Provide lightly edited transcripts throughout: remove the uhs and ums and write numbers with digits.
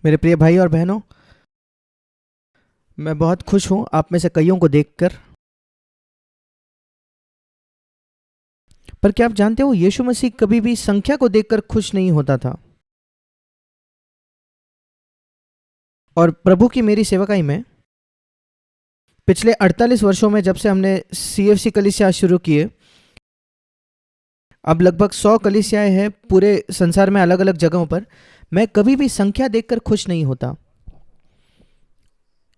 मेरे प्रिय भाई और बहनों, मैं बहुत खुश हूं आप में से कईयों को देखकर। पर क्या आप जानते हो, यीशु मसीह कभी भी संख्या को देखकर खुश नहीं होता था। और प्रभु की मेरी सेवकाई में पिछले 48 वर्षों में, जब से हमने CFC कलीसिया शुरू किए, अब लगभग 100 कलीसियाएं हैं पूरे संसार में, अलग अलग जगहों पर। मैं कभी भी संख्या देखकर खुश नहीं होता।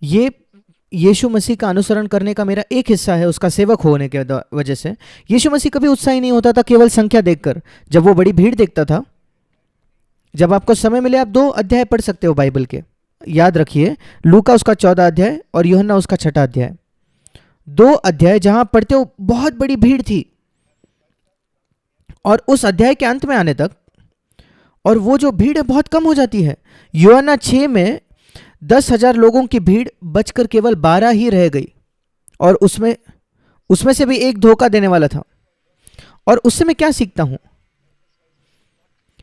ये यीशु मसीह का अनुसरण करने का मेरा एक हिस्सा है, उसका सेवक होने के वजह से। यीशु मसीह कभी उत्साही नहीं होता था केवल संख्या देखकर। जब वो बड़ी भीड़ देखता था, जब आपको समय मिले आप 2 अध्याय पढ़ सकते हो बाइबल के, याद रखिए, लूका उसका 14 अध्याय और यूहन्ना उसका 6 अध्याय। 2 अध्याय जहां पढ़ते हो बहुत बड़ी भीड़ थी, और उस अध्याय के अंत में आने तक और वो जो भीड़ है बहुत कम हो जाती है। यूहन्ना 6 में 10,000 लोगों की भीड़ बचकर केवल 12 ही रह गई, और उसमें से भी एक धोखा देने वाला था। और उससे मैं क्या सीखता हूं?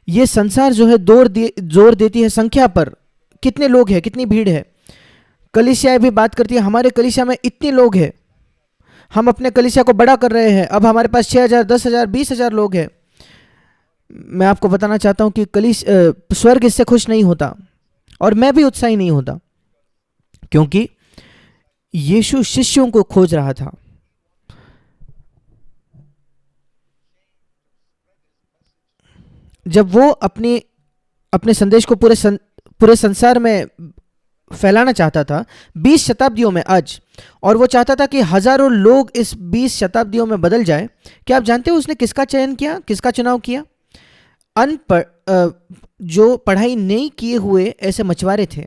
ये संसार जो है जोर देती है संख्या पर, कितने लोग हैं, कितनी भीड़ है। कलीसियाएं भी बात करती है, हमारे कलीसिया में इतने लोग हैं, हम अपने कलीसिया को बड़ा कर रहे हैं, अब हमारे पास 6,000, 10,000, 20,000 लोग हैं। मैं आपको बताना चाहता हूं कि स्वर्ग इससे खुश नहीं होता, और मैं भी उत्साही नहीं होता, क्योंकि यीशु शिष्यों को खोज रहा था। जब वो अपने संदेश को पूरे संसार में फैलाना चाहता था 20 शताब्दियों में आज, और वो चाहता था कि हजारों लोग इस 20 शताब्दियों में बदल जाए। क्या आप जानते हो उसने किसका चयन किया, किसका चुनाव किया? अनपढ़, जो पढ़ाई नहीं किए हुए ऐसे मछुआरे थे,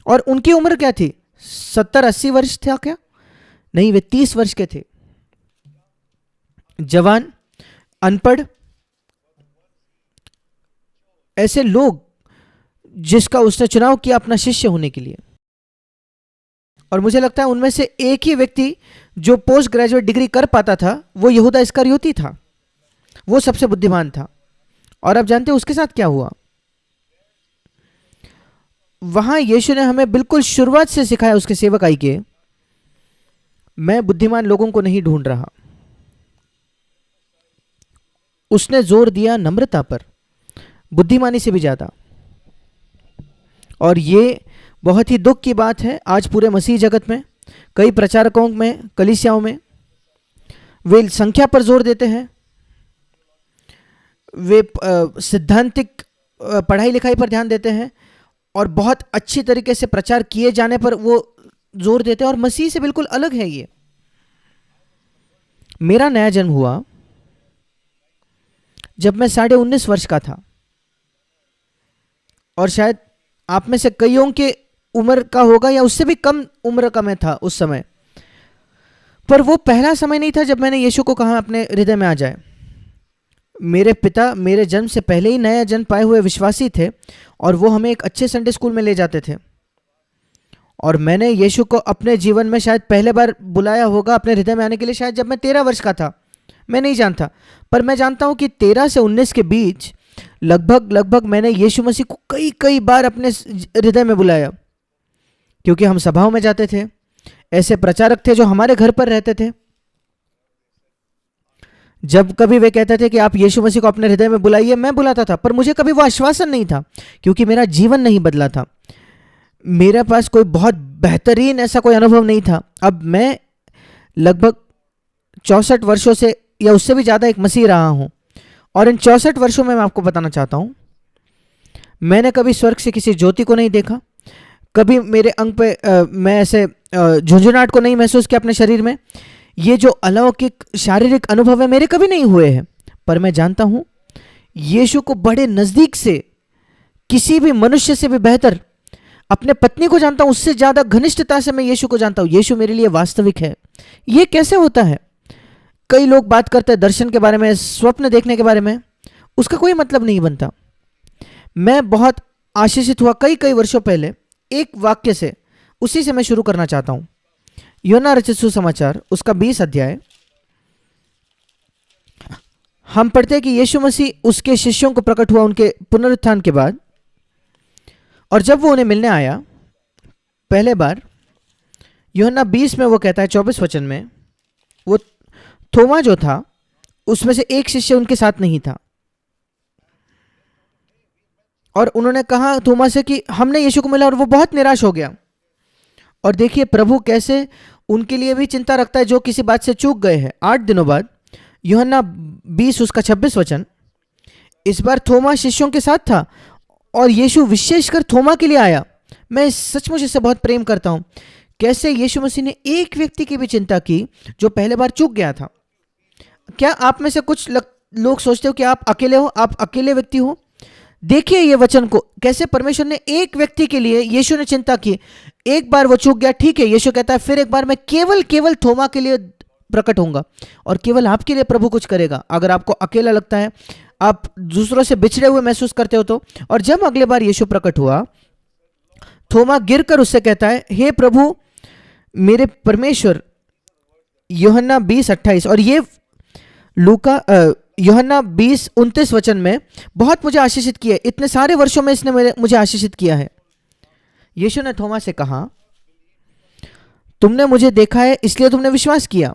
और उनकी उम्र क्या थी? 70-80 वर्ष था क्या? नहीं, वे 30 वर्ष के थे। जवान, अनपढ़, ऐसे लोग जिसका उसने चुनाव किया अपना शिष्य होने के लिए। और मुझे लगता है उनमें से एक ही व्यक्ति जो पोस्ट ग्रेजुएट डिग्री कर पाता था, वो यहूदा इस्करियोती था। वो सबसे बुद्धिमान था। और आप जानते हो उसके साथ क्या हुआ? वहां यीशु ने हमें बिल्कुल शुरुआत से सिखाया उसके सेवकाई के, मैं बुद्धिमान लोगों को नहीं ढूंढ रहा। उसने जोर दिया नम्रता पर, बुद्धिमानी से भी ज्यादा। और ये बहुत ही दुख की बात है आज पूरे मसीह जगत में, कई प्रचारकों में, कलीसियाओं में, वे संख्या पर जोर देते हैं, वे सिद्धांतिक पढ़ाई लिखाई पर ध्यान देते हैं, और बहुत अच्छी तरीके से प्रचार किए जाने पर वो जोर देते हैं, और मसीह से बिल्कुल अलग है ये। मेरा नया जन्म हुआ जब मैं 19.5 वर्ष का था, और शायद आप में से कईयों के उम्र का होगा या उससे भी कम उम्र का मैं था उस समय। पर वो पहला समय नहीं था जब मैंने यीशु को कहा अपने हृदय में आ जाए। मेरे पिता मेरे जन्म से पहले ही नया जन्म पाए हुए विश्वासी थे, और वो हमें एक अच्छे संडे स्कूल में ले जाते थे। और मैंने यीशु को अपने जीवन में शायद पहले बार बुलाया होगा अपने हृदय में आने के लिए, शायद जब मैं 13 वर्ष का था। मैं नहीं जानता, पर मैं जानता हूं कि 13 से 19 के बीच लगभग मैंने यीशु मसीह को कई बार अपने हृदय में बुलाया, क्योंकि हम सभाओं में जाते थे, ऐसे प्रचारक थे जो हमारे घर पर रहते थे। जब कभी वे कहते थे कि आप यीशु मसीह को अपने हृदय में बुलाइए, मैं बुलाता था, पर मुझे कभी वो आश्वासन नहीं था, क्योंकि मेरा जीवन नहीं बदला था। मेरे पास कोई बहुत बेहतरीन ऐसा कोई अनुभव नहीं था। अब मैं लगभग 64 वर्षों से या उससे भी ज़्यादा एक मसीह रहा हूँ, और इन 64 वर्षों में मैं आपको बताना चाहता हूँ, मैंने कभी स्वर्ग से किसी ज्योति को नहीं देखा, कभी मेरे अंग पे मैं ऐसे झुंझुनाहट को नहीं महसूस किया अपने शरीर में। ये जो अलौकिक शारीरिक अनुभव है मेरे कभी नहीं हुए हैं, पर मैं जानता हूं यीशु को बड़े नजदीक से, किसी भी मनुष्य से भी बेहतर, अपने पत्नी को जानता हूं, उससे ज्यादा घनिष्ठता से मैं यीशु को जानता हूं। यीशु मेरे लिए वास्तविक है। ये कैसे होता है? कई लोग बात करते हैं दर्शन के बारे में, स्वप्न देखने के बारे में, उसका कोई मतलब नहीं बनता। मैं बहुत आशीषित हुआ कई वर्षों पहले एक वाक्य से, उसी से मैं शुरू करना चाहता हूं। यूहन्ना रचित सुसमाचार उसका 20 अध्याय हम पढ़ते हैं कि यीशु मसीह उसके शिष्यों को प्रकट हुआ उनके पुनरुत्थान के बाद, और जब वो उन्हें मिलने आया पहले बार, यूहन्ना 20 में वो कहता है 24 वचन में, वो थोमा जो था उसमें से एक शिष्य उनके साथ नहीं था, और उन्होंने कहा थोमा से कि हमने यीशु को मिला, और वो बहुत निराश हो गया। और देखिए प्रभु कैसे उनके लिए भी चिंता रखता है जो किसी बात से चूक गए हैं। 8 दिनों बाद, यूहन्ना 20 उसका 26 वचन, इस बार थोमा शिष्यों के साथ था और यीशु विशेषकर थोमा के लिए आया। मैं सचमुच इससे बहुत प्रेम करता हूं, कैसे यीशु मसीह ने एक व्यक्ति की भी चिंता की जो पहले बार चूक गया था। क्या आप में से कुछ लोग सोचते हो कि आप अकेले हो, आप अकेले व्यक्ति हो? देखिए ये वचन को, कैसे परमेश्वर ने एक व्यक्ति के लिए, यीशु ने चिंता की। एक बार वो चूक गया, ठीक है, यीशु कहता है फिर एक बार मैं केवल थोमा के लिए प्रकट होऊंगा और केवल आपके लिए प्रभु कुछ करेगा। अगर आपको अकेला लगता है, आप दूसरों से बिछड़े हुए महसूस करते हो तो। और जब अगले बार यीशु प्रकट हुआ, थोमा गिरकर उससे कहता है, हे प्रभु मेरे परमेश्वर। यूहन्ना 20:28, और ये यूहन्ना 20:29 वचन में बहुत मुझे आशीषित किया है, इतने सारे वर्षों में इसने मुझे आशीषित किया है। यीशु ने थोमा से कहा, तुमने मुझे देखा है इसलिए तुमने विश्वास किया।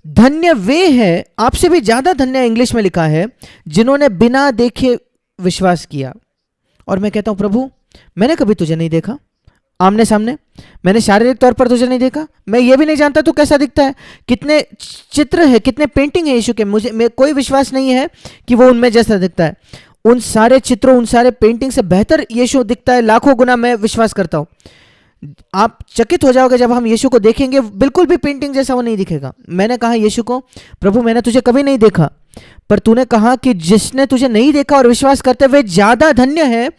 धन्य वे हैं, आपसे भी ज्यादा धन्य इंग्लिश में लिखा है, जिन्होंने बिना देखे विश्वास किया। और मैं कहता हूं प्रभु मैंने कभी तुझे नहीं देखा आमने सामने, मैंने शारीरिक तौर पर तुझे नहीं देखा, मैं ये भी नहीं जानता तू कैसा दिखता है, कितने चित्र है, कितने पेंटिंग है यीशु के, मुझे कोई विश्वास नहीं है कि वो उनमें जैसा दिखता है। उन सारे चित्रों, उन सारे पेंटिंग से बेहतर यीशु दिखता है लाखों गुना, मैं विश्वास करता हूं। आप चकित हो जाओगे जब हम यीशु को देखेंगे, बिल्कुल भी पेंटिंग जैसा वो नहीं दिखेगा। मैंने कहा यीशु को, प्रभु मैंने तुझे कभी नहीं देखा, पर तूने कहा कि जिसने तुझे नहीं देखा और विश्वास करते वे ज्यादा धन्य है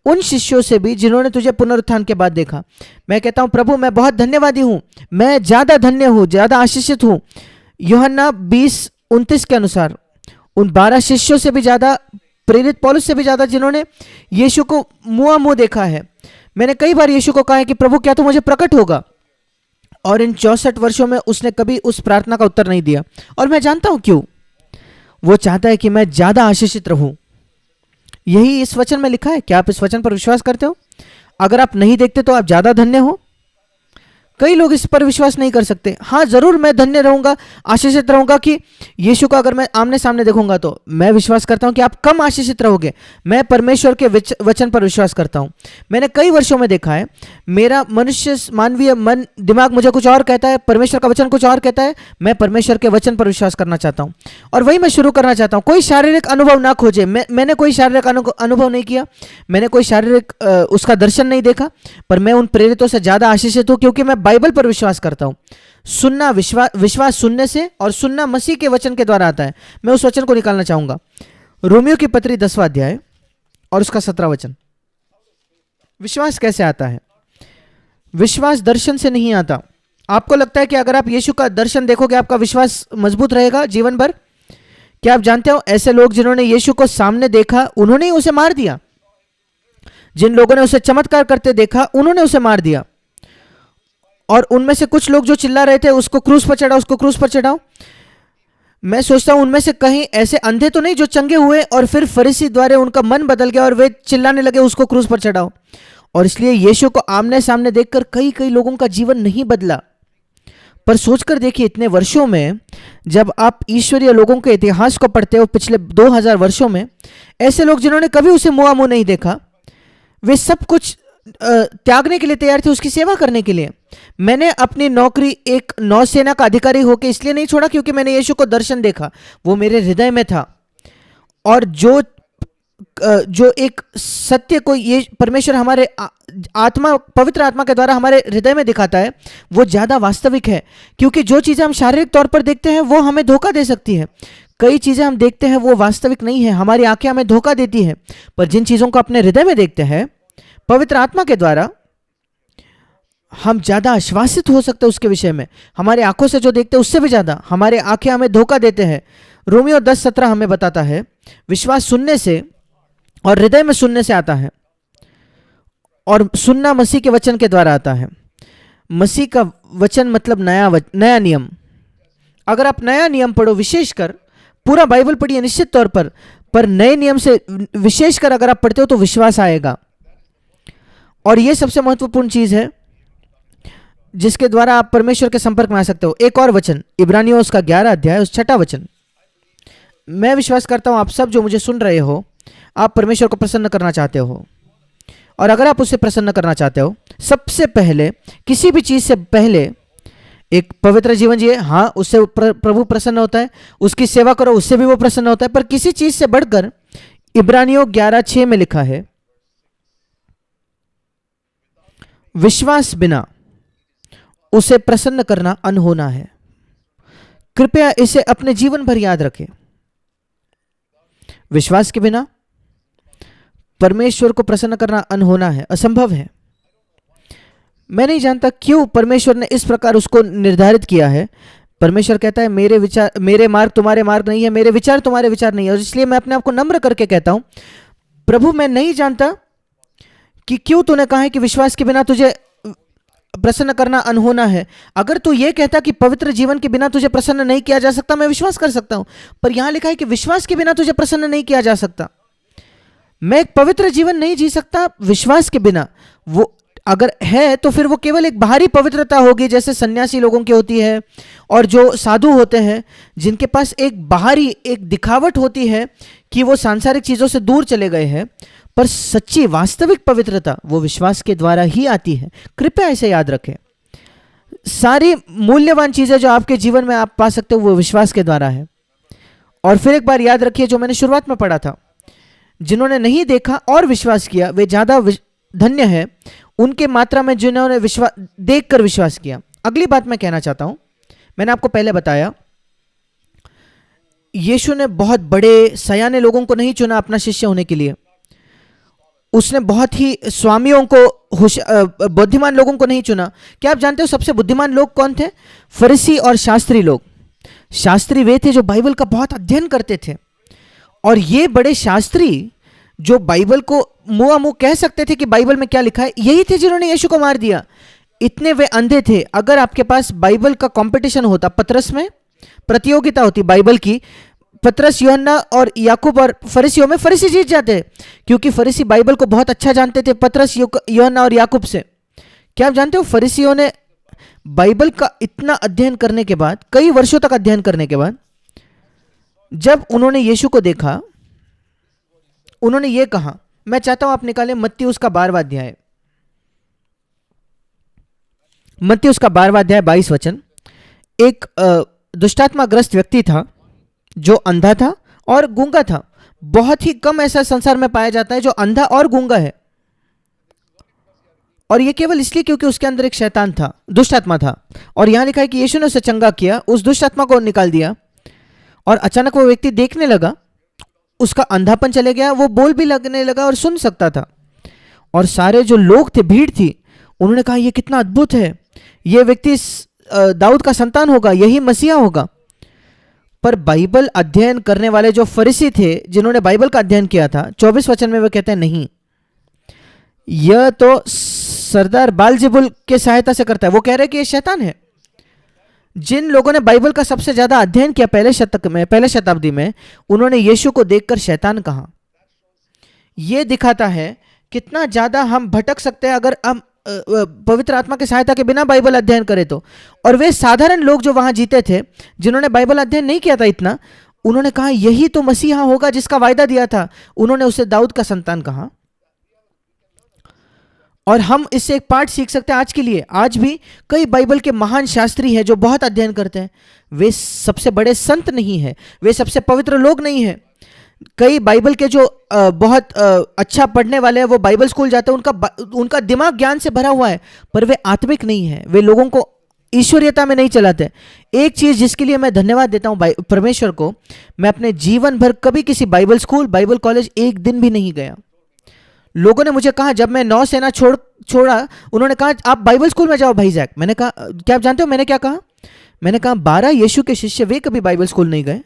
उन शिष्यों से भी जिन्होंने तुझे पुनरुत्थान के बाद देखा। मैं कहता हूं प्रभु मैं बहुत धन्यवादी हूं, मैं ज्यादा धन्य हूं, ज्यादा आशीषित हूं। यूहन्ना 20:29 के अनुसार उन 12 शिष्यों से भी ज्यादा, प्रेरित पौलुस से भी ज्यादा, जिन्होंने यीशु को मुंह देखा है। मैंने कई बार यीशु को कहा है कि प्रभु क्या तू मुझे प्रकट होगा, और इन 64 वर्षों में उसने कभी उस प्रार्थना का उत्तर नहीं दिया। और मैं जानता हूं क्यों, वो चाहता है कि मैं ज्यादा आशीषित रहूं। यही इस वचन में लिखा है। क्या आप इस वचन पर विश्वास करते हो? अगर आप नहीं देखते तो आप ज्यादा धन्य हो। कई लोग इस पर विश्वास नहीं कर सकते। हाँ जरूर मैं धन्य रहूंगा, आशीषित रहूंगा कि यीशु को अगर मैं आमने सामने देखूंगा तो। मैं विश्वास करता हूं कि आप कम आशीषित रहोगे। मैं परमेश्वर के वचन पर विश्वास करता हूं। मैंने कई वर्षों में देखा है, मेरा मानवीय मन दिमाग मुझे कुछ और कहता है, परमेश्वर का वचन कुछ और कहता है। मैं परमेश्वर के वचन पर विश्वास करना चाहता हूं और वही मैं शुरू करना चाहता हूं। कोई शारीरिक अनुभव ना खोजे। मैंने कोई शारीरिक अनुभव नहीं किया, मैंने कोई शारीरिक उसका दर्शन नहीं देखा, पर मैं उन प्रेरितों से ज्यादा आशीषित हूं क्योंकि मैं बाइबल पर विश्वास करता हूं। सुनना, विश्वास सुनने से, और सुनना मसीह के वचन के द्वारा आता है। मैं उस वचन को निकालना चाहूंगा, रोमियो की पत्री 10वां अध्याय और उसका 17 वचन। विश्वास कैसे आता है? विश्वास दर्शन से नहीं आता। आपको लगता है कि अगर आप यीशु का दर्शन देखोगे आपका विश्वास मजबूत रहेगा जीवन भर? क्या आप जानते हो ऐसे लोग जिन्होंने यीशु को सामने देखा उन्होंने ही उसे मार दिया। जिन लोगों ने उसे चमत्कार करते देखा उन्होंने उसे मार दिया। और उनमें से कुछ लोग जो चिल्ला रहे थे उसको क्रूस पर चढ़ाओ, उसको क्रूस पर चढ़ाओ। मैं सोचता हूं उनमें से कहीं ऐसे अंधे तो नहीं जो चंगे हुए और फिर फरीसी द्वारा उनका मन बदल गया और वे चिल्लाने लगे उसको क्रूस पर चढ़ाओ। और इसलिए यीशु को आमने सामने देखकर कई लोगों का जीवन नहीं बदला। पर सोचकर देखिए, इतने वर्षों में जब आप ईश्वरीय लोगों के इतिहास को पढ़ते हो, पिछले 2000 वर्षों में ऐसे लोग जिन्होंने कभी उसे मुंह नहीं देखा, वे सब कुछ त्यागने के लिए तैयार थे उसकी सेवा करने के लिए। मैंने अपनी नौकरी एक नौसेना का अधिकारी होकर इसलिए नहीं छोड़ा क्योंकि मैंने यीशु को दर्शन देखा, वो मेरे हृदय में था। और जो एक सत्य को ये परमेश्वर हमारे आत्मा, पवित्र आत्मा के द्वारा हमारे हृदय में दिखाता है, वो ज्यादा वास्तविक है। क्योंकि जो चीजें हम शारीरिक तौर पर देखते हैं वो हमें धोखा दे सकती है। कई चीजें हम देखते हैं वो वास्तविक नहीं है, हमारी आंखें हमें धोखा देती है। पर जिन चीजों को अपने हृदय में देखते हैं पवित्र आत्मा के द्वारा, हम ज्यादा आश्वासित हो सकते हैं उसके विषय में। हमारे आंखों से जो देखते हैं उससे भी ज्यादा हमारे आंखें हमें धोखा देते हैं। रोमियो 10:17 हमें बताता है, विश्वास सुनने से और हृदय में सुनने से आता है, और सुनना मसीह के वचन के द्वारा आता है। मसीह का वचन मतलब नया नियम। अगर आप नया नियम पढ़ो, विशेषकर पूरा बाइबल पढ़िए निश्चित तौर पर नए नियम से विशेषकर अगर आप पढ़ते हो तो विश्वास आएगा। और ये सबसे महत्वपूर्ण चीज है जिसके द्वारा आप परमेश्वर के संपर्क में आ सकते हो। एक और वचन, इब्रानियों उसका 11 अध्याय उस 6 वचन। मैं विश्वास करता हूं आप सब जो मुझे सुन रहे हो, आप परमेश्वर को प्रसन्न करना चाहते हो, और अगर आप उससे प्रसन्न करना चाहते हो, सबसे पहले, किसी भी चीज से पहले एक पवित्र जीवन जिए। हाँ, उससे प्रभु प्रसन्न होता है, उसकी सेवा करो, उससे भी वो प्रसन्न होता है। पर किसी चीज से बढ़कर इब्रानियों 11:6 में लिखा है, विश्वास बिना उसे प्रसन्न करना अनहोना है। कृपया इसे अपने जीवन भर याद रखें। विश्वास के बिना परमेश्वर को प्रसन्न करना अनहोना है, असंभव है। मैं नहीं जानता क्यों परमेश्वर ने इस प्रकार उसको निर्धारित किया है। परमेश्वर कहता है मेरे विचार, मेरे मार्ग तुम्हारे मार्ग नहीं है, मेरे विचार तुम्हारे विचार नहीं है। और इसलिए मैं अपने आप को नम्र करके कहता हूं, प्रभु मैं नहीं जानता कि क्यों तूने कहा है कि विश्वास के बिना तुझे प्रसन्न करना अनहोना है। अगर तू ये कहता कि पवित्र जीवन के बिना तुझे प्रसन्न नहीं किया जा सकता, मैं विश्वास कर सकता हूं। पर यहां लिखा है कि विश्वास के बिना तुझे प्रसन्न नहीं किया जा सकता। मैं एक पवित्र जीवन नहीं जी सकता विश्वास के बिना। वो अगर है तो फिर वो केवल एक बाहरी पवित्रता होगी, जैसे सन्यासी लोगों की होती है और जो साधु होते हैं, जिनके पास एक बाहरी एक दिखावट होती है कि वो सांसारिक चीजों से दूर चले गए हैं। पर सच्ची वास्तविक पवित्रता वो विश्वास के द्वारा ही आती है। कृपया इसे याद रखें। सारी मूल्यवान चीजें जो आपके जीवन में आप पा सकते हो वो विश्वास के द्वारा है। और फिर एक बार याद रखिए जो मैंने शुरुआत में पढ़ा था, जिन्होंने नहीं देखा और विश्वास किया वे ज्यादा धन्य है उनके मात्रा में जिन्होंने विश्वास देखकर विश्वास किया। अगली बात मैं कहना चाहता हूं, मैंने आपको पहले बताया यीशु ने बहुत बड़े सयाने लोगों को नहीं चुना अपना शिष्य होने के लिए। उसने बहुत ही स्वामियों को, बुद्धिमान लोगों को नहीं चुना। क्या आप जानते हो सबसे बुद्धिमान लोग कौन थे? फरीसी और शास्त्री लोग। शास्त्री वे थे जो बाइबल का बहुत अध्ययन करते थे, और ये बड़े शास्त्री जो बाइबल को मुंह मुंह कह सकते थे कि बाइबल में क्या लिखा है, यही थे जिन्होंने यीशु को मार दिया। इतने वे अंधे थे। अगर आपके पास बाइबल का कंपटीशन होता, पतरस में प्रतियोगिता होती बाइबल की, पतरस, यूहन्ना और याकूब और फरीसियों में फरीसी जीत जाते, क्योंकि फरीसी बाइबल को बहुत अच्छा जानते थे पतरस, यूहन्ना और याकूब से। क्या आप जानते हो फरीसियों ने बाइबल का इतना अध्ययन करने के बाद, कई वर्षों तक अध्ययन करने के बाद, जब उन्होंने यीशु को देखा, उन्होंने ये कहा, मैं चाहता हूं आप निकालें मत्ती उसका 12वां अध्याय, मत्ती उसका 12वां अध्याय 22 वचन। एक दुष्टात्माग्रस्त व्यक्ति था जो अंधा था और गूंगा था। बहुत ही कम ऐसा संसार में पाया जाता है जो अंधा और गूंगा है, और यह केवल इसलिए क्योंकि उसके अंदर एक शैतान था, दुष्टात्मा था। और यहां लिखा है कि यीशु ने उसे चंगा किया, उस दुष्टात्मा को निकाल दिया, और अचानक वो व्यक्ति देखने लगा, उसका अंधापन चले गया, वो बोल भी लगने लगा और सुन सकता था। और सारे जो लोग थे, भीड़ थी, उन्होंने कहा यह कितना अद्भुत है, यह व्यक्ति दाऊद का संतान होगा, यही मसीहा होगा। पर बाइबल अध्ययन करने वाले जो फरीसी थे, जिन्होंने बाइबल का अध्ययन किया था, 24 वचन में वे कहते हैं नहीं, यह तो सरदार बालजिबुल के सहायता से करता है। वो कह रहे हैं कि यह शैतान है। जिन लोगों ने बाइबल का सबसे ज्यादा अध्ययन किया पहले शतक में, पहले शताब्दी में, उन्होंने यीशु को देखकर शैतान कहा। यह दिखाता है कितना ज्यादा हम भटक सकते हैं अगर हम पवित्र आत्मा की सहायता के बिना बाइबल अध्ययन करें तो। और वे साधारण लोग जो वहां जीते थे, जिन्होंने बाइबल अध्ययन नहीं किया था इतना, उन्होंने कहा यही तो मसीहा होगा जिसका वायदा दिया था। उन्होंने उसे दाऊद का संतान कहा। और हम इससे एक पाठ सीख सकते हैं आज के लिए। आज भी कई बाइबल के महान शास्त्री हैं जो बहुत अध्ययन करते हैं, वे सबसे बड़े संत नहीं हैं, वे सबसे पवित्र लोग नहीं हैं। कई बाइबल के जो बहुत अच्छा पढ़ने वाले हैं, वो बाइबल स्कूल जाते हैं, उनका दिमाग ज्ञान से भरा हुआ है, पर वे आत्मिक नहीं है, वे लोगों को ईश्वरीयता में नहीं चलाते। एक चीज जिसके लिए मैं धन्यवाद देता हूं परमेश्वर को, मैं अपने जीवन भर कभी किसी बाइबल स्कूल, बाइबल कॉलेज एक दिन भी नहीं गया। लोगों ने मुझे कहा, जब मैं नौसेना छोड़ा, उन्होंने कहा आप बाइबल स्कूल में जाओ भाई जैक। मैंने कहा क्या आप जानते हो मैंने क्या कहा? मैंने कहा 12 यीशु के शिष्य वे कभी बाइबल स्कूल नहीं गए।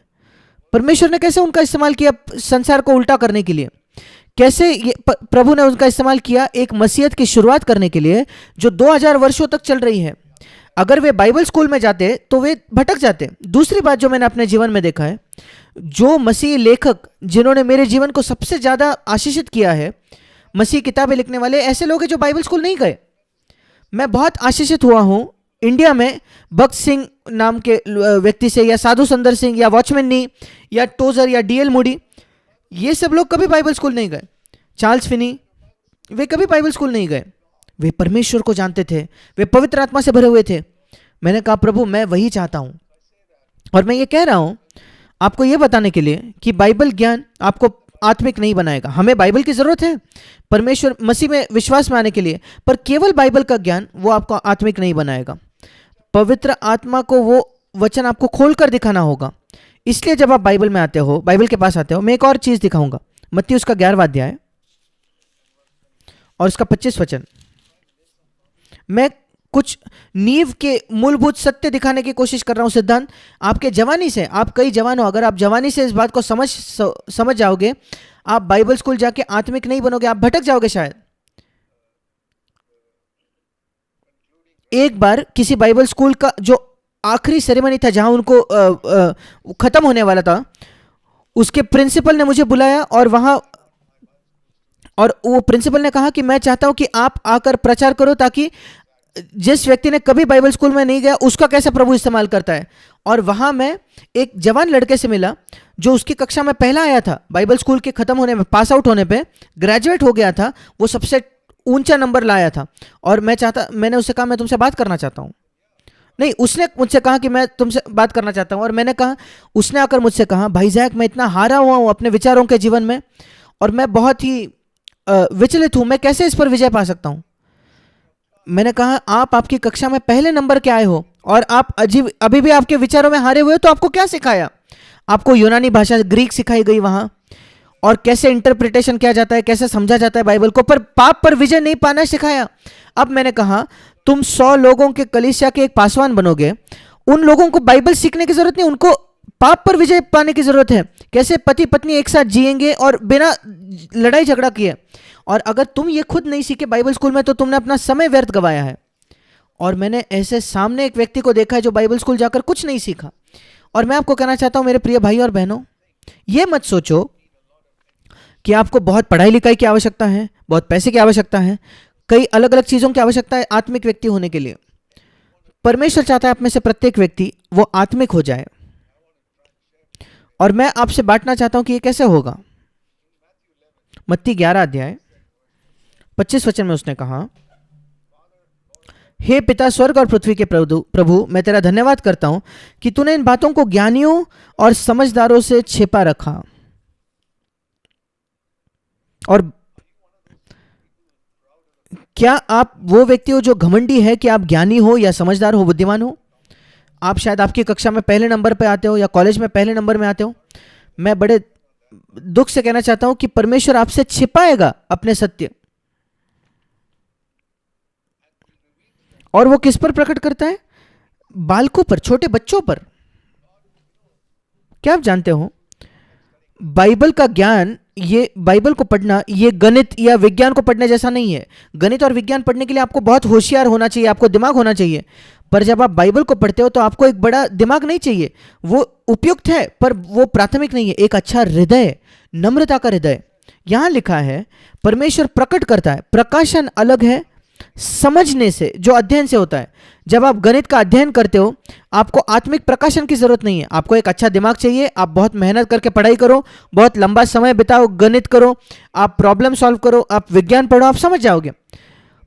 परमेश्वर ने कैसे उनका इस्तेमाल किया संसार को उल्टा करने के लिए? कैसे प्रभु ने उनका इस्तेमाल किया एक मसीहत की शुरुआत करने के लिए जो 2000 वर्षों तक चल रही है। अगर वे बाइबल स्कूल में जाते तो वे भटक जाते। दूसरी बात जो मैंने अपने जीवन में देखा है, जो मसीह लेखक जिन्होंने मेरे जीवन को सबसे ज्यादा आशीषित किया है, मसीह किताबें लिखने वाले ऐसे लोग हैं जो बाइबल स्कूल नहीं गए। मैं बहुत आशीषित हुआ हूं इंडिया में भक्त सिंह नाम के व्यक्ति से, या साधु सुंदर सिंह, या वॉचमैन नी, या टोजर, या डीएल मूडी, ये सब लोग कभी बाइबल स्कूल नहीं गए। चार्ल्स फिनी, वे कभी बाइबल स्कूल नहीं गए। वे परमेश्वर को जानते थे, वे पवित्र आत्मा से भरे हुए थे। मैंने कहा प्रभु मैं वही चाहता हूं। और मैं ये कह रहा हूं आपको ये बताने के लिए कि बाइबल ज्ञान आपको आत्मिक नहीं बनाएगा। हमें बाइबल की जरूरत है परमेश्वर मसीह में विश्वास में आने के लिए, पर केवल बाइबल का ज्ञान वो आपको आत्मिक नहीं बनाएगा। पवित्र आत्मा को वो वचन आपको खोलकर दिखाना होगा। इसलिए जब आप बाइबल में आते हो, बाइबल के पास आते हो, मैं एक और चीज दिखाऊंगा। मत्ती उसका 11वां अध्याय और उसका 25 वचन। मैं कुछ नींव के मूलभूत सत्य दिखाने की कोशिश कर रहा हूं। सिद्धांत आपके जवानी से, आप कई जवान हो, अगर आप जवानी से इस बात को समझ जाओगे, आप बाइबल स्कूल जाके आत्मिक नहीं बनोगे, आप भटक जाओगे शायद। एक बार किसी बाइबल स्कूल का जो आखिरी सेरेमनी था, जहां उनको खत्म होने वाला था, उसके प्रिंसिपल ने मुझे बुलाया और वो प्रिंसिपल ने कहा कि मैं चाहता हूं कि आप आकर प्रचार करो, ताकि जिस व्यक्ति ने कभी बाइबल स्कूल में नहीं गया उसका कैसे प्रभु इस्तेमाल करता है। और वहां मैं एक जवान लड़के से मिला जो उसकी कक्षा में पहला आया था। बाइबल स्कूल के खत्म होने में, पास आउट होने पे, ग्रेजुएट हो गया था, वो सबसे ऊंचा नंबर लाया था। और मैंने उससे कहा मैं तुमसे बात करना चाहता हूं। नहीं, उसने मुझसे कहा कि मैं तुमसे बात करना चाहता हूं। और मैंने कहा, उसने आकर मुझसे कहा भाई जैक मैं इतना हारा हुआ हूं अपने विचारों के जीवन में, और मैं बहुत ही विचलित हूं, मैं कैसे इस पर विजय पा सकता हूं। मैंने कहा आप आपकी कक्षा में पहले नंबर के आए हो और आप अभी भी आपके विचारों में हारे हुए हो, तो आपको क्या सिखाया? आपको यूनानी भाषा, ग्रीक सिखाई गई वहां, और कैसे इंटरप्रिटेशन किया जाता है, कैसे समझा जाता है बाइबल को, पर पाप पर विजय नहीं पाना सिखाया। अब मैंने कहा तुम 100 लोगों के कलीसिया के एक पासवान बनोगे, उन लोगों को बाइबल सीखने की जरूरत नहीं, उनको पाप पर विजय पाने की जरूरत है। कैसे पति पत्नी एक साथ जिएंगे और बिना लड़ाई झगड़ा किए। और अगर तुम ये खुद नहीं सीखे बाइबल स्कूल में, तो तुमने अपना समय व्यर्थ गवाया है। और मैंने ऐसे सामने एक व्यक्ति को देखा है जो बाइबल स्कूल जाकर कुछ नहीं सीखा। और मैं आपको कहना चाहता हूं मेरे प्रिय भाई और बहनों, ये मत सोचो कि आपको बहुत पढ़ाई लिखाई की आवश्यकता है, बहुत पैसे की आवश्यकता है, कई अलग अलग चीजों की आवश्यकता है आत्मिक व्यक्ति होने के लिए। परमेश्वर चाहता है आप में से प्रत्येक व्यक्ति वो आत्मिक हो जाए। और मैं आपसे बांटना चाहता हूं कि ये कैसे होगा। मत्ती 11 अध्याय 25 वचन में उसने कहा, हे पिता स्वर्ग और पृथ्वी के प्रभु, मैं तेरा धन्यवाद करता हूं कि तूने इन बातों को ज्ञानियों और समझदारों से छिपा रखा। और क्या आप वो व्यक्ति हो जो घमंडी है कि आप ज्ञानी हो या समझदार हो, बुद्धिमान हो? आप शायद आपकी कक्षा में पहले नंबर पे आते हो या कॉलेज में पहले नंबर में आते हो। मैं बड़े दुख से कहना चाहता हूं कि परमेश्वर आपसे छिपाएगा अपने सत्य। और वो किस पर प्रकट करता है? बालकों पर, छोटे बच्चों पर। क्या आप जानते हो बाइबल का ज्ञान, ये बाइबल को पढ़ना, ये गणित या विज्ञान को पढ़ने जैसा नहीं है। गणित और विज्ञान पढ़ने के लिए आपको बहुत होशियार होना चाहिए, आपको दिमाग होना चाहिए। पर जब आप बाइबल को पढ़ते हो तो आपको एक बड़ा दिमाग नहीं चाहिए। वो उपयुक्त है पर वो प्राथमिक नहीं है। एक अच्छा हृदय, नम्रता का हृदय। यहां लिखा है परमेश्वर प्रकट करता है। प्रकाशन अलग है समझने से, जो अध्ययन से होता है। जब आप गणित का अध्ययन करते हो आपको आत्मिक प्रकाशन की जरूरत नहीं है। आपको एक अच्छा दिमाग चाहिए, आप बहुत मेहनत करके पढ़ाई करो, बहुत लंबा समय बिताओ, गणित करो, आप प्रॉब्लम सॉल्व करो, आप विज्ञान पढ़ो, आप समझ जाओगे।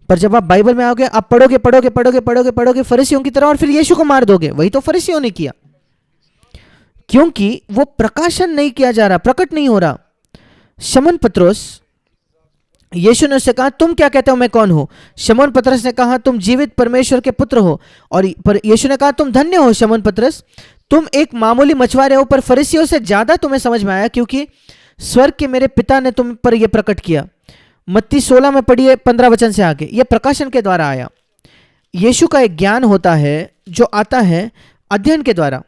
पर जब आप बाइबल में आओगे आप पढ़ोगे पढ़ोगे पढ़ोगे पढ़ोगे पढ़ोगे फरीसियों की तरह, और फिर यीशु को मार दोगे। वही तो फरीसियों ने किया, क्योंकि वो प्रकाशन नहीं किया जा रहा, प्रकट नहीं हो रहा। शमौन पतरस, यीशु ने उससे कहा तुम क्या कहते हो मैं कौन हूं? शमौन पतरस ने कहा तुम जीवित परमेश्वर के पुत्र हो। और यीशु ने कहा तुम धन्य हो शमौन पतरस, तुम एक मामूली मछुआरे हो, पर फरीसियों से ज्यादा तुम्हें समझ में आया, क्योंकि स्वर्ग के मेरे पिता ने तुम पर यह प्रकट किया। मत्ती 16 में पढ़िए 15 वचन से आगे, यह प्रकाशन के द्वारा आया। यीशु का एक ज्ञान होता है जो आता है अध्ययन के द्वारा।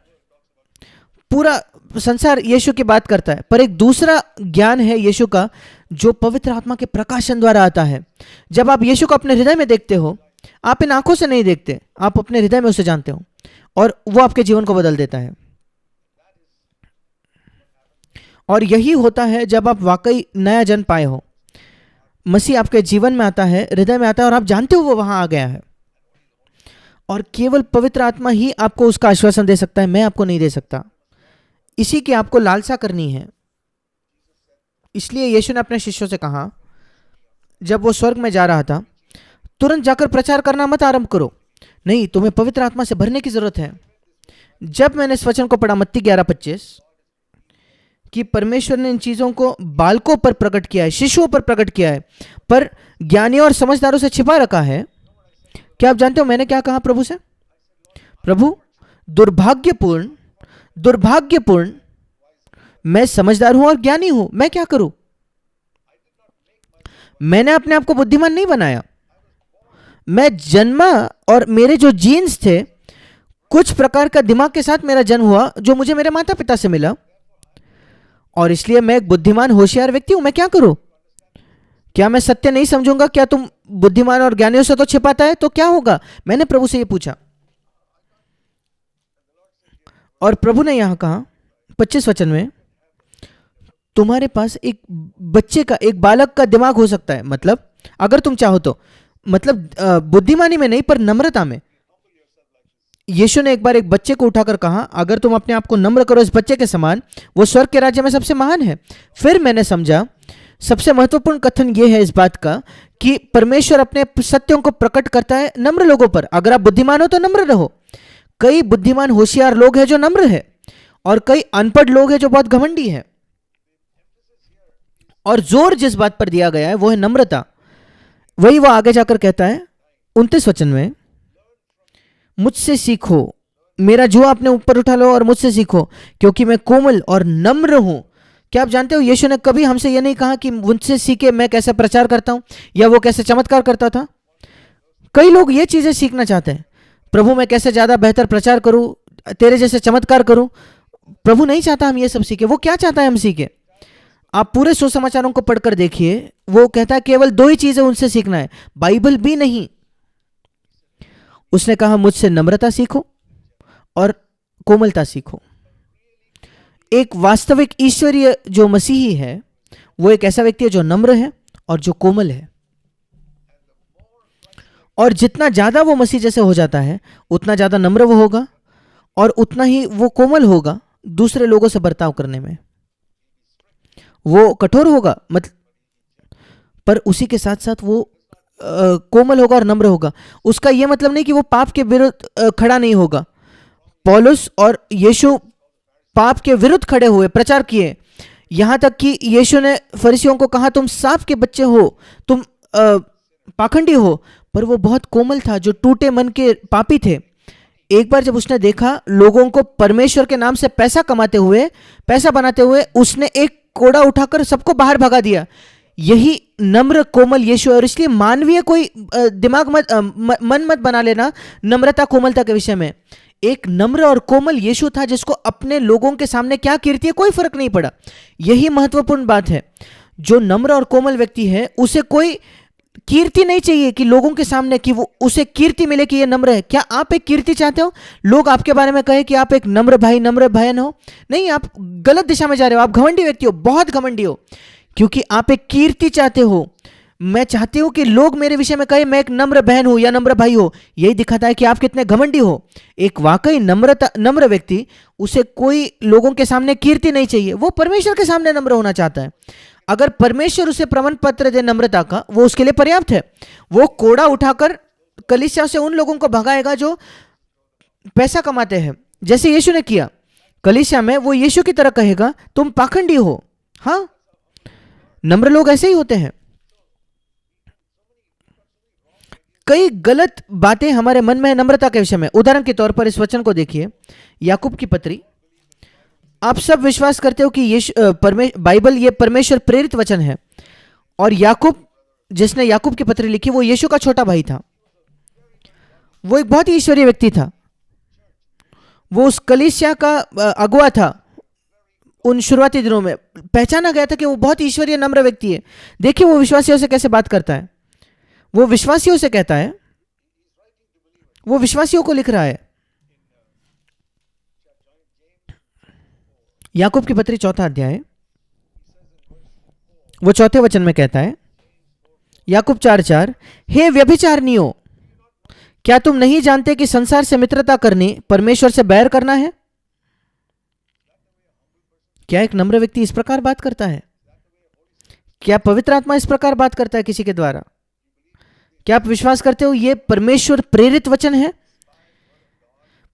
पूरा संसार यीशु की बात करता है, पर एक दूसरा ज्ञान है यीशु का जो पवित्र आत्मा के प्रकाशन द्वारा आता है। जब आप यीशु को अपने हृदय में देखते हो, आप इन आंखों से नहीं देखते, आप अपने हृदय में उसे जानते हो, और वो आपके जीवन को बदल देता है। और यही होता है जब आप वाकई नया जन्म पाए हो। मसीह आपके जीवन में आता है, हृदय में आता है, और आप जानते हो वो वहां आ गया है, और केवल पवित्र आत्मा ही आपको उसका आश्वासन दे सकता है, मैं आपको नहीं दे सकता। इसी की आपको लालसा करनी है। इसलिए यीशु ने अपने शिष्यों से कहा, जब वो स्वर्ग में जा रहा था, तुरंत जाकर प्रचार करना मत आरंभ करो, नहीं, तुम्हें पवित्र आत्मा से भरने की जरूरत है। जब मैंने इस वचन को पढ़ा, मत्ती 11:25, कि परमेश्वर ने इन चीजों को बालकों पर प्रकट किया है, शिशुओं पर प्रकट किया है, पर ज्ञानियों और समझदारों से छिपा रखा है। क्या आप जानते हो मैंने क्या कहा प्रभु से? प्रभु, दुर्भाग्यपूर्ण, दुर्भाग्यपूर्ण, मैं समझदार हूं और ज्ञानी हूं, मैं क्या करूं? मैंने अपने आप को बुद्धिमान नहीं बनाया। मैं जन्मा और मेरे जो जीन्स थे, कुछ प्रकार का दिमाग के साथ मेरा जन्म हुआ जो मुझे मेरे माता पिता से मिला, और इसलिए मैं एक बुद्धिमान होशियार व्यक्ति हूं। मैं क्या करूं? क्या मैं सत्य नहीं समझूंगा? क्या तुम बुद्धिमान और ज्ञानियों से तो छिपाता है, तो क्या होगा? मैंने प्रभु से यह पूछा, और प्रभु ने यहां कहा 25 वचन में, तुम्हारे पास एक बच्चे का, एक बालक का दिमाग हो सकता है, मतलब अगर तुम चाहो तो, मतलब बुद्धिमानी में नहीं पर नम्रता में। यीशु ने एक बार एक बच्चे को उठाकर कहा, अगर तुम अपने आप को नम्र करो इस बच्चे के समान, वो स्वर्ग के राज्य में सबसे महान है। फिर मैंने समझा सबसे महत्वपूर्ण कथन यह है इस बात का कि परमेश्वर अपने सत्यों को प्रकट करता है नम्र लोगों पर। अगर आप बुद्धिमान हो तो नम्र रहो। कई बुद्धिमान होशियार लोग हैं जो नम्र है, और कई अनपढ़ लोग हैं जो बहुत घमंडी है। और जोर जिस बात पर दिया गया है वो है नम्रता। वही वो आगे जाकर कहता है 29 वचन में, मुझसे सीखो, मेरा जुआ अपने ऊपर उठा लो और मुझसे सीखो, क्योंकि मैं कोमल और नम्र हूं। क्या आप जानते हो यीशु ने कभी हमसे यह नहीं कहा कि मुझसे सीखे मैं कैसे प्रचार करता हूं या वो कैसे चमत्कार करता था। कई लोग ये चीजें सीखना चाहते हैं, प्रभु मैं कैसे ज्यादा बेहतर प्रचार करूं, तेरे जैसे चमत्कार करूं। प्रभु नहीं चाहता हम ये सब सीखे। वो क्या चाहता है हम सीखे? आप पूरे सुसमाचारों को पढ़कर देखिए, वो कहता है केवल 2 ही चीजें उनसे सीखना है, बाइबल भी नहीं। उसने कहा मुझसे नम्रता सीखो और कोमलता सीखो। एक वास्तविक ईश्वरीय जो मसीही है, वो एक ऐसा व्यक्ति है जो नम्र है और जो कोमल है। और जितना ज्यादा वो मसीह जैसे हो जाता है, उतना ज्यादा नम्र वो होगा और उतना ही वो कोमल होगा दूसरे लोगों से बर्ताव करने में। वो कठोर होगा, मतलब, पर उसी के साथ साथ वो कोमल होगा और नम्र होगा। उसका यह मतलब नहीं कि वो पाप के विरुद्ध खड़ा नहीं होगा। पौलुस और यीशु पाप के विरुद्ध खड़े हुए, प्रचार किए, यहां तक कि यीशु ने फरीसियों को कहा तुम सांप के बच्चे हो, तुम पाखंडी हो, पर वो बहुत कोमल था, जो टूटे मन के पापी थे। एक बार जब उसने देखा लोगों को परमेश्वर के नाम से पैसा कमाते हुए, पैसा बनाते हुए, उसने एक कोड़ा उठाकर सबको बाहर भगा दिया। यही नम्र कोमल यीशु है। और इसलिए मानवीय कोई दिमाग मत मन मत बना लेना नम्रता कोमलता के विषय में। एक नम्र और कोमल यीशु था जिसको अपने लोगों के सामने क्या कीर्ति है कोई फर्क नहीं पड़ा। यही महत्वपूर्ण बात है। जो नम्र और कोमल व्यक्ति है उसे कोई कीर्ति नहीं चाहिए कि लोगों के सामने कि वो उसे कीर्ति मिले कि ये नम्र है। क्या आप एक कीर्ति चाहते हो, लोग आपके बारे में कहे कि आप एक नम्र भाई, नम्र बहन हो? नहीं, आप गलत दिशा में जा रहे हो। आप घमंडी व्यक्ति हो, बहुत घमंडी हो, क्योंकि आप एक कीर्ति चाहते हो। मैं चाहती हूं कि लोग मेरे विषय में कहे मैं एक नम्र बहन हूं या नम्र भाई हो। यही दिखाता है कि आप कितने घमंडी हो। एक वाकई नम्र व्यक्ति, उसे कोई लोगों के सामने कीर्ति नहीं चाहिए, वो परमेश्वर के सामने नम्र होना चाहता है। अगर परमेश्वर उसे प्रमाण पत्र दे नम्रता का, वो उसके लिए पर्याप्त है। वो कोड़ा उठाकर कलीसिया से उन लोगों को भगाएगा जो पैसा कमाते हैं, जैसे यीशु ने किया। कलीसिया में वो यीशु की तरह कहेगा तुम पाखंडी हो। हाँ, नम्र लोग ऐसे ही होते हैं। कई गलत बातें हमारे मन में है नम्रता के विषय में। उदाहरण के तौर पर इस वचन को देखिए, याकूब की पत्री। आप सब विश्वास करते हो कि बाइबल ये परमेश्वर प्रेरित वचन है, और याकूब, जिसने याकूब की पत्री लिखी, वो यीशु का छोटा भाई था। वो एक बहुत ही ईश्वरीय व्यक्ति था। वो उस कलीसिया का अगुआ था। उन शुरुआती दिनों में पहचाना गया था कि वो बहुत ईश्वरीय नम्र व्यक्ति है। देखिए वो विश्वासियों से कैसे बात करता है। वो विश्वासियों से कहता है, वो विश्वासियों को लिख रहा है। याकूब की पत्री 4 अध्याय, वो 4 वचन में कहता है, याकूब 4:4, हे व्यभिचारिणियों, क्या तुम नहीं जानते कि संसार से मित्रता करनी परमेश्वर से बैर करना है? क्या एक नम्र व्यक्ति इस प्रकार बात करता है? क्या पवित्र आत्मा इस प्रकार बात करता है किसी के द्वारा? क्या आप विश्वास करते हो ये परमेश्वर प्रेरित वचन है?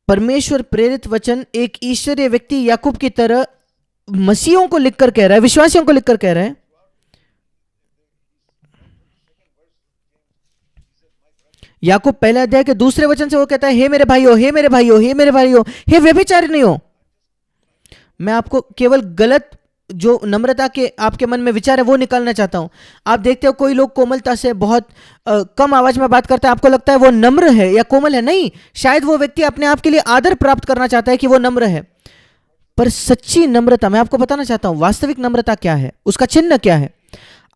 परमेश्वर प्रेरित वचन एक ईश्वरीय व्यक्ति याकूब की तरह मसीहों को लिखकर कह रहा है, विश्वासियों को लिखकर कह रहा है। याकूब पहले अध्याय के दूसरे वचन से वो कहता है, हे मेरे भाइयों, हे मेरे भाइयों, हे मेरे भाइयों, हे व्यभिचारिणियों। मैं आपको केवल गलत जो नम्रता के आपके मन में विचार है वो निकालना चाहता हूं। आप देखते हो कोई लोग कोमलता से बहुत कम आवाज में बात करता है, आपको लगता है वो नम्र है या कोमल है। नहीं, शायद वो व्यक्ति अपने आप के लिए आदर प्राप्त करना चाहता है कि वो नम्र है। पर सच्ची नम्रता, मैं आपको बताना चाहता हूं वास्तविक नम्रता क्या है, उसका चिन्ह क्या है।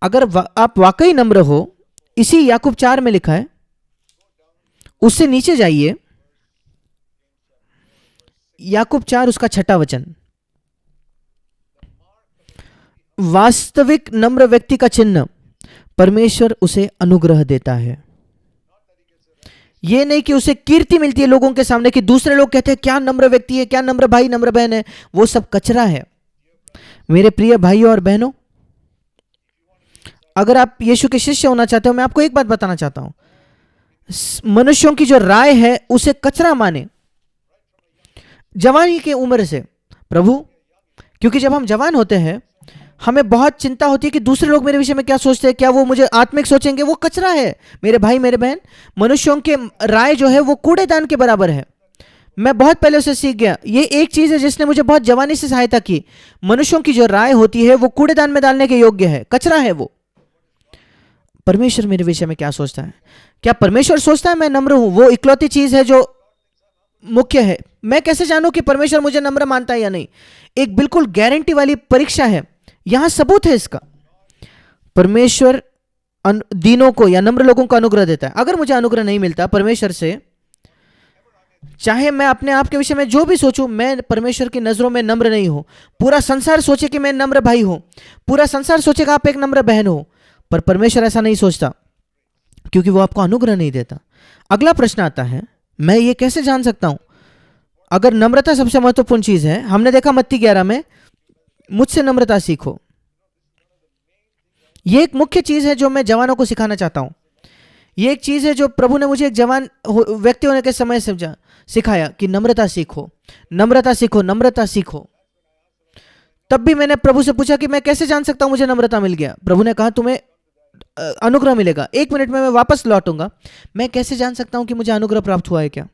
अगर आप वाकई नम्र हो, इसी याकूब 4 में लिखा है, उससे नीचे जाइए, याकूब 4 उसका 6वां वचन। वास्तविक नम्र व्यक्ति का चिन्ह, परमेश्वर उसे अनुग्रह देता है। यह नहीं कि उसे कीर्ति मिलती है लोगों के सामने, कि दूसरे लोग कहते हैं क्या नम्र व्यक्ति है, क्या नम्र भाई नम्र बहन है। वो सब कचरा है। मेरे प्रिय भाइयों और बहनों, अगर आप यीशु के शिष्य होना चाहते हो, मैं आपको एक बात बताना चाहता हूं, मनुष्यों की जो राय है उसे कचरा माने जवानी की उम्र से। प्रभु, क्योंकि जब हम जवान होते हैं हमें बहुत चिंता होती है कि दूसरे लोग मेरे विषय में क्या सोचते हैं, क्या वो मुझे आत्मिक सोचेंगे। वो कचरा है मेरे भाई मेरे बहन। मनुष्यों के राय जो है वो कूड़ेदान के बराबर है। मैं बहुत पहले उसे सीख गया। ये एक चीज है जिसने मुझे बहुत जवानी से सहायता की। मनुष्यों की जो राय होती है वो कूड़ेदान में डालने के योग्य है, कचरा है वो। परमेश्वर मेरे विषय में क्या सोचता है? क्या परमेश्वर सोचता है मैं नम्र हूं? वो इकलौती चीज है जो मुख्य है। मैं कैसे जानूं कि परमेश्वर मुझे नम्र मानता है या नहीं? एक बिल्कुल गारंटी वाली परीक्षा है, यहां सबूत है इसका। परमेश्वर दीनों को या नम्र लोगों को अनुग्रह देता है। अगर मुझे अनुग्रह नहीं मिलता परमेश्वर से, चाहे मैं अपने आप के विषय में जो भी सोचूं, मैं परमेश्वर की नजरों में नम्र नहीं हूं। पूरा संसार सोचे कि मैं नम्र भाई हूं, पूरा संसार सोचेगा आप एक नम्र बहन हो, पर परमेश्वर ऐसा नहीं सोचता, क्योंकि वो आपको अनुग्रह नहीं देता। अगला प्रश्न आता है, मैं ये कैसे जान सकता हूं? अगर नम्रता सबसे महत्वपूर्ण चीज है, हमने देखा मत्ती 11 में, मुझसे नम्रता सीखो। यह एक मुख्य चीज है जो मैं जवानों को सिखाना चाहता हूं। यह एक चीज है जो प्रभु ने मुझे एक जवान व्यक्ति होने के समय समझा सिखाया कि नम्रता सीखो, नम्रता सीखो, नम्रता सीखो। तब भी मैंने प्रभु से पूछा कि मैं कैसे जान सकता हूं मुझे नम्रता मिल गया? प्रभु ने कहा तुम्हें अनुग्रह मिलेगा। 1 मिनट में मैं वापस लौटूंगा। मैं कैसे जान सकता हूं कि मुझे अनुग्रह प्राप्त हुआ है क्या?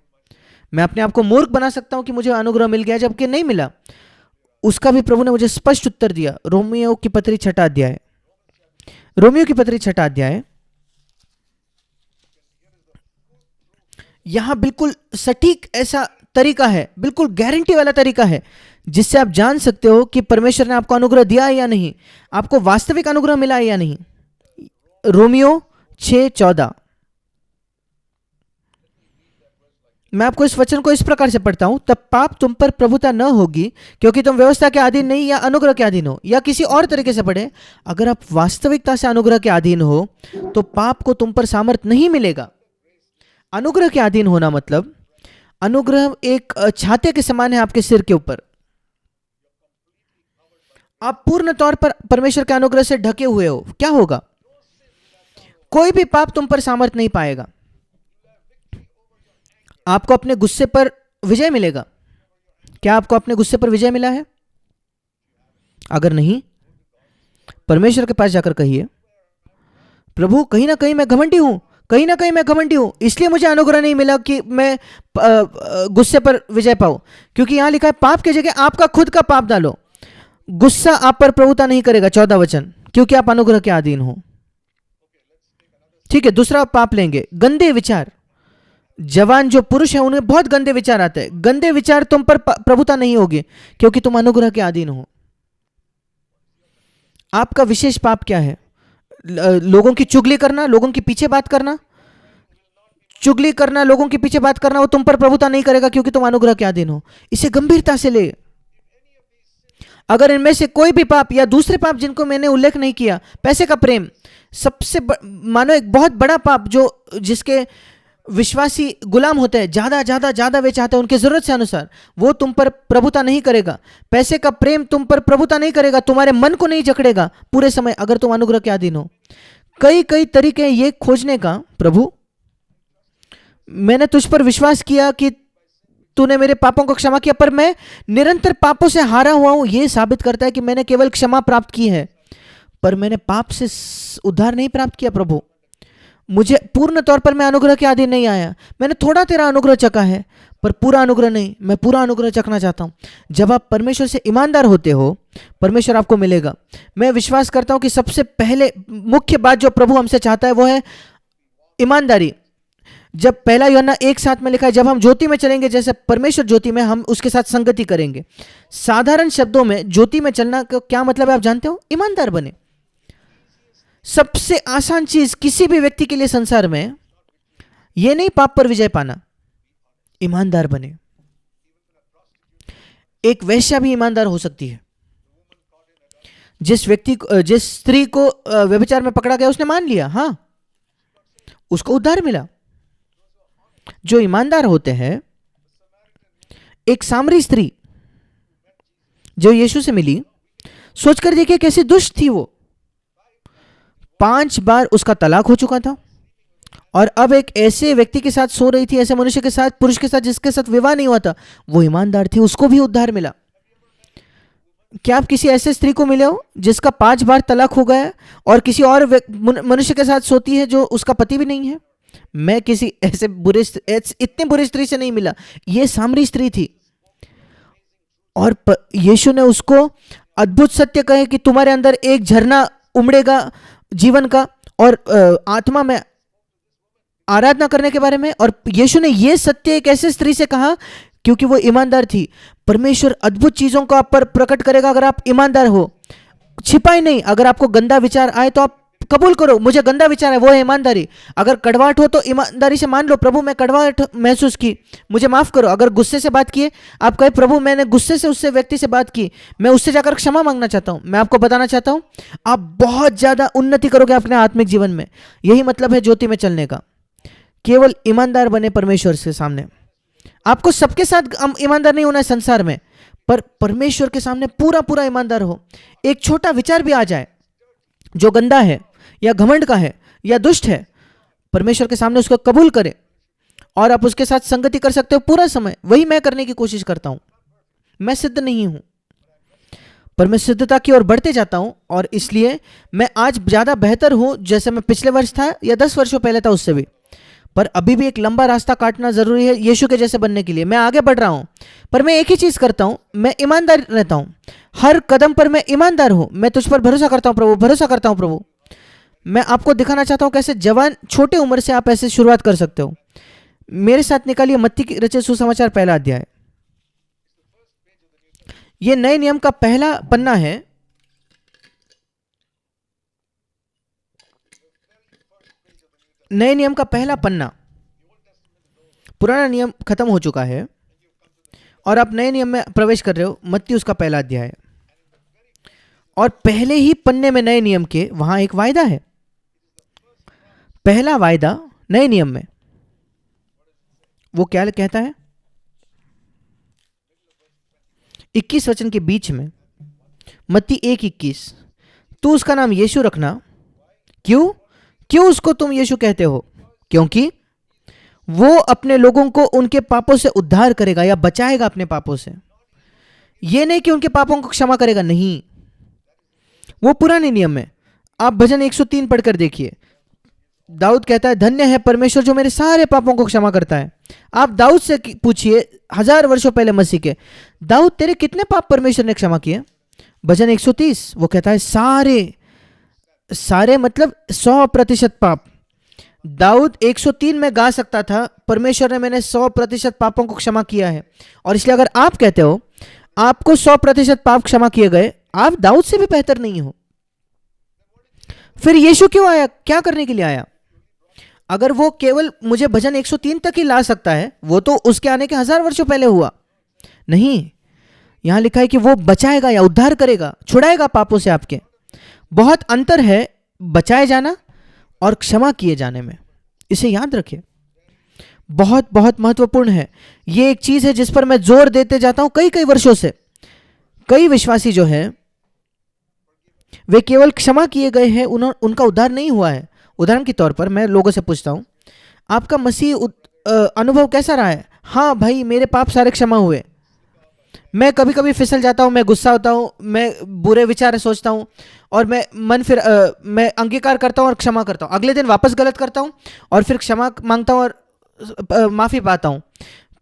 मैं अपने आप को मूर्ख बना सकता हूं कि मुझे अनुग्रह मिल गया जबकि नहीं मिला। उसका भी प्रभु ने मुझे स्पष्ट उत्तर दिया। रोमियो की पत्री 6वां अध्याय, रोमियो की पत्री 6वां अध्याय, यहां बिल्कुल सटीक ऐसा तरीका है, बिल्कुल गारंटी वाला तरीका है, जिससे आप जान सकते हो कि परमेश्वर ने आपको अनुग्रह दिया है या नहीं, आपको वास्तविक अनुग्रह मिला है या नहीं। रोमियो 6:14, मैं आपको इस वचन को इस प्रकार से पढ़ता हूं, तब पाप तुम पर प्रभुता न होगी, क्योंकि तुम व्यवस्था के अधीन नहीं या अनुग्रह के अधीन हो। या किसी और तरीके से पढ़े, अगर आप वास्तविकता से अनुग्रह के अधीन हो तो पाप को तुम पर सामर्थ नहीं मिलेगा। अनुग्रह के अधीन होना मतलब, अनुग्रह एक छाते के समान है आपके सिर के ऊपर। आप पूर्ण तौर पर परमेश्वर के अनुग्रह से ढके हुए हो। क्या होगा? कोई भी पाप तुम पर सामर्थ नहीं पाएगा। आपको अपने गुस्से पर विजय मिलेगा। क्या आपको अपने गुस्से पर विजय मिला है? अगर नहीं, परमेश्वर के पास जाकर कहिए, प्रभु कहीं ना कहीं मैं घमंडी हूं, कहीं ना कहीं मैं घमंडी हूं, इसलिए मुझे अनुग्रह नहीं मिला कि मैं गुस्से पर विजय पाऊं। क्योंकि यहां लिखा है पाप की जगह आपका खुद का पाप डालो, गुस्सा आप पर प्रभुता नहीं करेगा। 14 वचन, क्योंकि आप अनुग्रह के अधीन हो। ठीक है, दूसरा पाप लेंगे, गंदे विचार। जवान जो पुरुष है उन्हें बहुत गंदे विचार आते हैं। गंदे विचार तुम पर प्रभुता नहीं होगी, क्योंकि तुम अनुग्रह के अधीन हो। आपका विशेष पाप क्या है? लोगों की चुगली करना, लोगों के पीछे बात करना। चुगली करना, लोगों के पीछे बात करना, वो तुम पर प्रभुता नहीं करेगा, क्योंकि तुम अनुग्रह के अधीन हो। इसे गंभीरता से ले। अगर इनमें से कोई भी पाप या दूसरे पाप जिनको मैंने उल्लेख नहीं किया, पैसे का प्रेम सबसे मानो एक बहुत बड़ा पाप जो जिसके विश्वासी गुलाम होते हैं, ज्यादा ज्यादा ज्यादा वे चाहते हैं उनकी जरूरत से अनुसार, वो तुम पर प्रभुता नहीं करेगा। पैसे का प्रेम तुम पर प्रभुता नहीं करेगा, तुम्हारे मन को नहीं जकड़ेगा पूरे समय अगर तुम अनुग्रह के अधीन हो। कई कई तरीके ये खोजने का, प्रभु मैंने तुझ पर विश्वास किया कि तूने मेरे पापों को क्षमा किया, पर मैं निरंतर पापों से हारा हुआ हूं। यह साबित करता है कि मैंने केवल क्षमा प्राप्त की है, पर मैंने पाप से उद्धार नहीं प्राप्त किया। प्रभु मुझे पूर्ण तौर पर मैं अनुग्रह के अधीन नहीं आया। मैंने थोड़ा तेरा अनुग्रह चखा है, पर पूरा अनुग्रह नहीं। मैं पूरा अनुग्रह चखना चाहता हूं। जब आप परमेश्वर से ईमानदार होते हो, परमेश्वर आपको मिलेगा। मैं विश्वास करता हूं कि सबसे पहले मुख्य बात जो प्रभु हमसे चाहता है वो है ईमानदारी। जब पहला यूहन्ना 1:7 में लिखा है, जब हम ज्योति में चलेंगे जैसे परमेश्वर ज्योति में, हम उसके साथ संगति करेंगे। साधारण शब्दों में ज्योति में चलना का क्या मतलब है आप जानते हो? ईमानदार बने। सबसे आसान चीज किसी भी व्यक्ति के लिए संसार में यह नहीं पाप पर विजय पाना, ईमानदार बने। एक वेश्या भी ईमानदार हो सकती है। जिस स्त्री को व्यभिचार में पकड़ा गया उसने मान लिया, हाँ उसको उद्धार मिला। जो ईमानदार होते हैं, एक सामरी स्त्री जो यीशु से मिली, सोचकर देखिए कैसी दुष्ट थी वो। 5 बार उसका तलाक हो चुका था और अब एक ऐसे व्यक्ति के साथ सो रही थी, ऐसे मनुष्य के साथ, पुरुष के साथ जिसके साथ विवाह नहीं हुआ था। वो ईमानदार थी, उसको भी उद्धार मिला। क्या आप किसी ऐसे स्त्री को मिले हो जिसका 5 बार तलाक हो गया और किसी और मनुष्य के साथ सोती है जो उसका पति भी नहीं है? मैं किसी ऐसे इतने बुरी स्त्री से नहीं मिला। ये सामरी स्त्री थी और यीशु ने उसको अद्भुत सत्य कहे कि तुम्हारे अंदर एक झरना उमड़ेगा जीवन का, और आत्मा में आराधना करने के बारे में। और यीशु ने यह सत्य एक ऐसे स्त्री से कहा क्योंकि वो ईमानदार थी। परमेश्वर अद्भुत चीजों को आप पर प्रकट करेगा अगर आप ईमानदार हो। छिपाई नहीं। अगर आपको गंदा विचार आए तो आप कबूल करो, मुझे गंदा विचार है, वो है ईमानदारी। अगर कड़वाहट हो तो ईमानदारी से मान लो, प्रभु मैं कड़वाहट महसूस की, मुझे माफ करो। अगर गुस्से से बात किए, आप कहे प्रभु मैंने गुस्से से उससे व्यक्ति से बात की, मैं उससे जाकर क्षमा मांगना चाहता हूं। मैं आपको बताना चाहता हूं आप बहुत ज्यादा उन्नति करोगे अपने आत्मिक जीवन में। यही मतलब है ज्योति में चलने का। केवल ईमानदार बने परमेश्वर के सामने। आपको सबके साथ ईमानदार नहीं होना है संसार में, पर परमेश्वर के सामने पूरा पूरा ईमानदार हो। एक छोटा विचार भी आ जाए जो गंदा है या घमंड का है या दुष्ट है, परमेश्वर के सामने उसको कबूल करें और आप उसके साथ संगति कर सकते हो पूरा समय। वही मैं करने की कोशिश करता हूं। मैं सिद्ध नहीं हूं, पर मैं सिद्धता की ओर बढ़ते जाता हूं, और इसलिए मैं आज ज्यादा बेहतर हूं जैसे मैं पिछले वर्ष था या 10 वर्षों पहले था उससे भी। पर अभी भी एक लंबा रास्ता काटना जरूरी है यीशु के जैसे बनने के लिए। मैं आगे बढ़ रहा हूं, पर मैं एक ही चीज करता हूं, मैं ईमानदार रहता हूं। हर कदम पर मैं ईमानदार हूं। मैं तुझ पर भरोसा करता हूं प्रभु, भरोसा करता हूं प्रभु। मैं आपको दिखाना चाहता हूं कैसे जवान छोटे उम्र से आप ऐसे शुरुआत कर सकते हो। मेरे साथ निकालिए मत्ती की रचित सुसमाचार पहला अध्याय। यह नए नियम का पहला पन्ना है। नए नियम का पहला पन्ना। पुराना नियम खत्म हो चुका है और आप नए नियम में प्रवेश कर रहे हो। मत्ती उसका पहला अध्याय, और पहले ही पन्ने में नए नियम के वहां एक वायदा है। पहला वायदा नए नियम में वो क्या कहता है? 21 वचन के बीच में, मत्ती 1:21, तू उसका नाम यीशु रखना। क्यों? क्यों उसको तुम यीशु कहते हो? क्योंकि वो अपने लोगों को उनके पापों से उद्धार करेगा या बचाएगा अपने पापों से। ये नहीं कि उनके पापों को क्षमा करेगा, नहीं, वो पुराने नियम में। आप भजन 103 पढ़कर देखिए। दाऊद कहता है धन्य है परमेश्वर जो मेरे सारे पापों को क्षमा करता है। आप दाऊद से पूछिए 1000 वर्षों पहले मसीह के, दाऊद तेरे कितने पाप परमेश्वर ने क्षमा किए? भजन 130 वो कहता है सारे सारे मतलब 100% पाप। दाऊद 103 में गा सकता था परमेश्वर ने मैंने 100% पापों को क्षमा किया है। और इसलिए अगर आप कहते हो आपको 100% पाप क्षमा किए गए, आप दाऊद से भी बेहतर नहीं हो। फिर यीशु क्यों आया? क्या करने के लिए आया? अगर वो केवल मुझे भजन 103 तक ही ला सकता है, वो तो उसके आने के 1000 वर्षों पहले हुआ। नहीं, यहां लिखा है कि वो बचाएगा या उद्धार करेगा, छुड़ाएगा पापों से आपके। बहुत अंतर है बचाए जाना और क्षमा किए जाने में, इसे याद रखिए, बहुत बहुत महत्वपूर्ण है। ये एक चीज है जिस पर मैं जोर देते जाता हूं कई कई वर्षों से। कई विश्वासी जो है वे केवल क्षमा किए गए हैं, उनका उद्धार नहीं हुआ है। उदाहरण के तौर पर मैं लोगों से पूछता हूं, आपका मसीह अनुभव कैसा रहा है? हाँ भाई, मेरे पाप सारे क्षमा हुए। मैं कभी कभी फिसल जाता हूँ, मैं गुस्सा होता हूँ, मैं बुरे विचार सोचता हूँ, और मैं अंगीकार करता हूँ और क्षमा करता हूँ। अगले दिन वापस गलत करता हूँ और फिर क्षमा मांगता हूँ और माफ़ी पाता हूँ।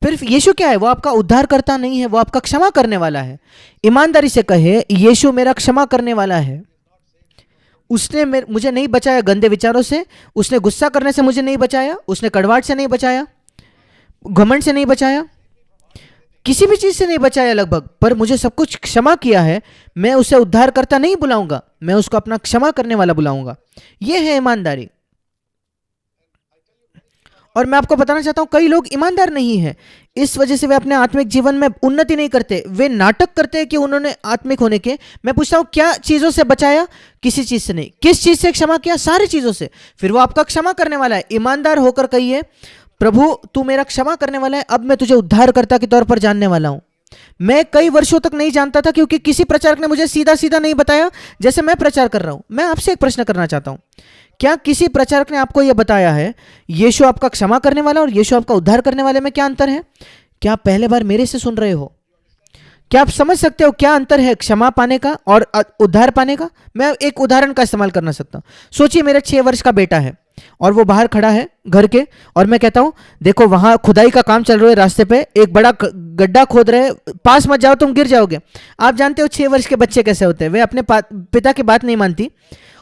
फिर यीशु क्या है? वो आपका उद्धार करता नहीं है, वो आपका क्षमा करने वाला है। ईमानदारी से कहे, यीशु मेरा क्षमा करने वाला है। उसने मुझे नहीं बचाया गंदे विचारों से, उसने गुस्सा करने से मुझे नहीं बचाया, उसने कड़वाहट से नहीं बचाया, घमंड से नहीं बचाया, किसी भी चीज से नहीं बचाया लगभग, पर मुझे सब कुछ क्षमा किया है। मैं उसे उद्धार करता नहीं बुलाऊंगा, मैं उसको अपना क्षमा करने वाला बुलाऊंगा। यह है ईमानदारी। और मैं आपको बताना चाहता हूं, कई लोग ईमानदार नहीं हैं, इस वजह से वे अपने आत्मिक जीवन में उन्नति नहीं करते। वे नाटक करते हैं कि उन्होंने आत्मिक होने के। मैं पूछता हूं, क्या चीजों से बचाया? किसी चीज से नहीं। किस चीज से क्षमा किया? सारी चीजों से। फिर वो आपका क्षमा करने वाला है। ईमानदार होकर कहिए, प्रभु तू मेरा क्षमा करने वाला है, अब मैं तुझे उद्धारकर्ता के तौर पर जानने वाला हूं। मैं कई वर्षों तक नहीं जानता था, क्योंकि किसी प्रचारक ने मुझे सीधा सीधा नहीं बताया जैसे मैं प्रचार कर रहा हूं। मैं आपसे एक प्रश्न करना चाहता हूं, क्या किसी प्रचारक ने आपको यह बताया है यीशु आपका क्षमा करने वाला और यीशु आपका उद्धार करने वाले में क्या अंतर है? क्या आप पहले बार मेरे से सुन रहे हो? क्या आप समझ सकते हो क्या अंतर है क्षमा पाने का और उद्धार पाने का? मैं एक उदाहरण का इस्तेमाल करना सकता हूं। सोचिए, मेरा 6 वर्ष का बेटा है और वो बाहर खड़ा है घर के, और मैं कहता हूं देखो वहां खुदाई का काम चल रहा है, रास्ते पे एक बड़ा गड्ढा खोद रहे, पास मत जाओ तुम गिर जाओगे। आप जानते हो 6 वर्ष के बच्चे कैसे होते हैं, वे अपने पिता की बात नहीं मानती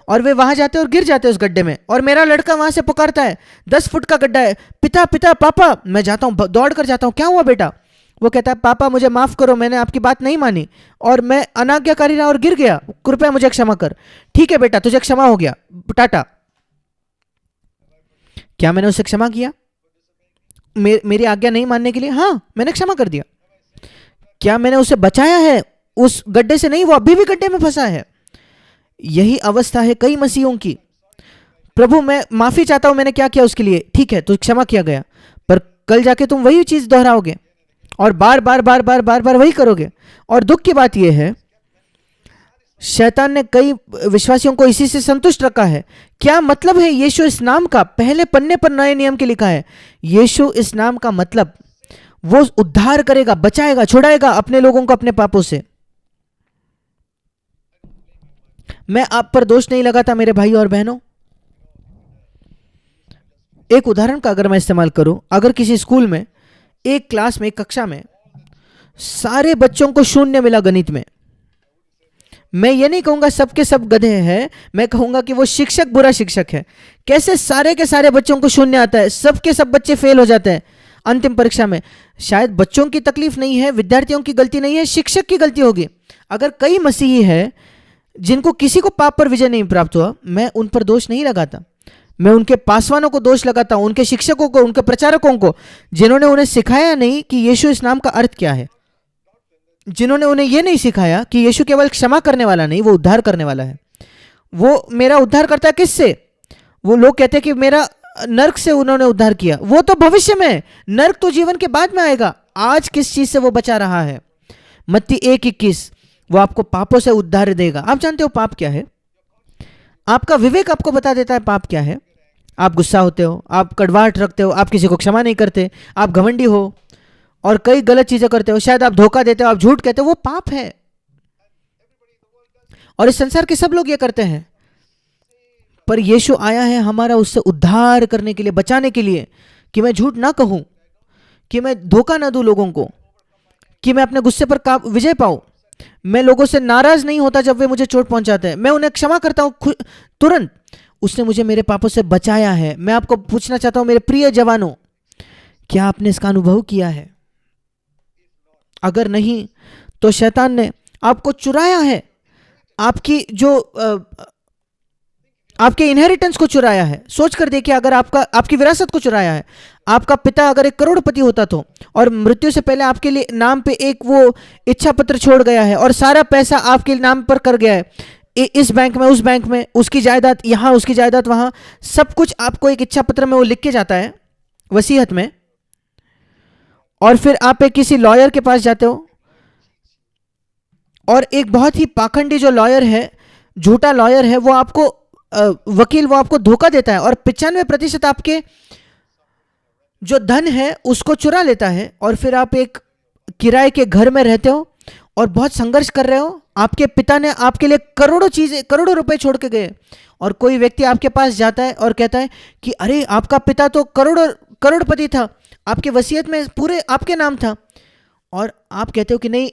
और वे वहां जाते और गिर जाते उस गड्ढे में। और मेरा लड़का वहां से पुकारता है, 10 फुट का गड्ढा है, पिता पिता पापा। मैं जाता हूं, दौड़ कर जाता हूं, क्या हुआ बेटा? वो कहता है, पापा मुझे माफ करो, मैंने आपकी बात नहीं मानी और मैं अनाज्ञाकारी रहा और गिर गया, कृपया मुझे क्षमा कर। ठीक है बेटा, तुझे क्षमा हो गया, टाटा। क्या मैंने उसे क्षमा किया मेरी आज्ञा नहीं मानने के लिए? हाँ, मैंने क्षमा कर दिया। क्या मैंने उसे बचाया है उस गड्ढे से? नहीं, वो अभी भी गड्ढे में फंसा है। यही अवस्था है कई मसीहों की। प्रभु मैं माफी चाहता हूं, मैंने क्या किया उसके लिए? ठीक है, तो क्षमा किया गया, पर कल जाके तुम वही चीज दोहराओगे और बार बार बार बार बार बार वही करोगे। और दुख की बात यह है, शैतान ने कई विश्वासियों को इसी से संतुष्ट रखा है। क्या मतलब है यीशु इस नाम का? पहले पन्ने पर नए नियम के लिखा है, यीशु इस नाम का मतलब वो उद्धार करेगा, बचाएगा, छुड़ाएगा अपने लोगों को अपने पापों से। मैं आप पर दोष नहीं लगाता मेरे भाई और बहनों। एक उदाहरण का अगर मैं इस्तेमाल करूं, अगर किसी स्कूल में एक क्लास में, एक कक्षा में सारे बच्चों को 0 मिला गणित में, मैं ये नहीं कहूंगा सबके सब गधे हैं, मैं कहूंगा कि वो शिक्षक बुरा शिक्षक है। कैसे सारे के सारे बच्चों को 0 आता है, सबके सब बच्चे फेल हो जाते हैं अंतिम परीक्षा में? शायद बच्चों की तकलीफ नहीं है, विद्यार्थियों की गलती नहीं है, शिक्षक की गलती होगी। अगर कई मसीही है जिनको किसी को पाप पर विजय नहीं प्राप्त हुआ, मैं उन पर दोष नहीं लगाता, मैं उनके पासवानों को दोष लगाता हूं, उनके शिक्षकों को, उनके प्रचारकों को, जिन्होंने उन्हें सिखाया नहीं कि यीशु इस नाम का अर्थ क्या है, जिन्होंने उन्हें यह नहीं सिखाया कि यीशु केवल क्षमा करने वाला नहीं, वो उद्धार करने वाला है। वो मेरा उद्धार करता है किससे? वो लोग कहते हैं कि मेरा नर्क से उन्होंने उद्धार किया, वो तो भविष्य में, नर्क तो जीवन के बाद में आएगा। आज किस चीज से वो बचा रहा है? मत्ती 1:21, वो आपको पापों से उद्धार देगा। आप जानते हो पाप क्या है? आपका विवेक आपको बता देता है पाप क्या है। आप गुस्सा होते हो, आप कड़वाहट रखते हो, आप किसी को क्षमा नहीं करते, आप घमंडी हो और कई गलत चीजें करते हो, शायद आप धोखा देते हो, आप झूठ कहते हो, वो पाप है। और इस संसार के सब लोग ये करते हैं, पर यीशु आया है हमारा उससे उद्धार करने के लिए, बचाने के लिए, कि मैं झूठ ना कहूं, कि मैं धोखा ना दूं लोगों को, कि मैं अपने गुस्से पर विजय पाऊं। मैं लोगों से नाराज नहीं होता जब वे मुझे चोट पहुंचाते हैं, मैं उन्हें क्षमा करता हूं तुरंत। उसने मुझे मेरे पापों से बचाया है। मैं आपको पूछना चाहता हूं मेरे प्रिय जवानों, क्या आपने इसका अनुभव किया है? अगर नहीं तो शैतान ने आपको चुराया है। आपकी जो आपके इनहेरिटेंस को चुराया है। सोच कर देखिए, अगर आपकी विरासत को चुराया है। आपका पिता अगर एक करोड़पति होता तो, और मृत्यु से पहले आपके लिए नाम पे एक वो इच्छा पत्र छोड़ गया है और सारा पैसा आपके नाम पर कर गया है, इस बैंक में, उस बैंक में, उसकी जायदाद यहाँ, उसकी जायदाद वहाँ, सब कुछ आपको एक इच्छा पत्र में वो लिख के जाता है, वसीयत में, और फिर आप एक किसी लॉयर के पास जाते हो, और एक बहुत ही पाखंडी जो लॉयर है, झूठा लॉयर है, वो आपको वकील, वो आपको धोखा देता है और 95% आपके जो धन है उसको चुरा लेता है। और फिर आप एक किराए के घर में रहते हो और बहुत संघर्ष कर रहे हो। आपके पिता ने आपके लिए करोड़ों चीजें, करोड़ों रुपए छोड़ के गए, और कोई व्यक्ति आपके पास जाता है और कहता है कि अरे आपका पिता तो करोड़पति था, आपके वसीयत में पूरे आपके नाम था, और आप कहते हो कि नहीं,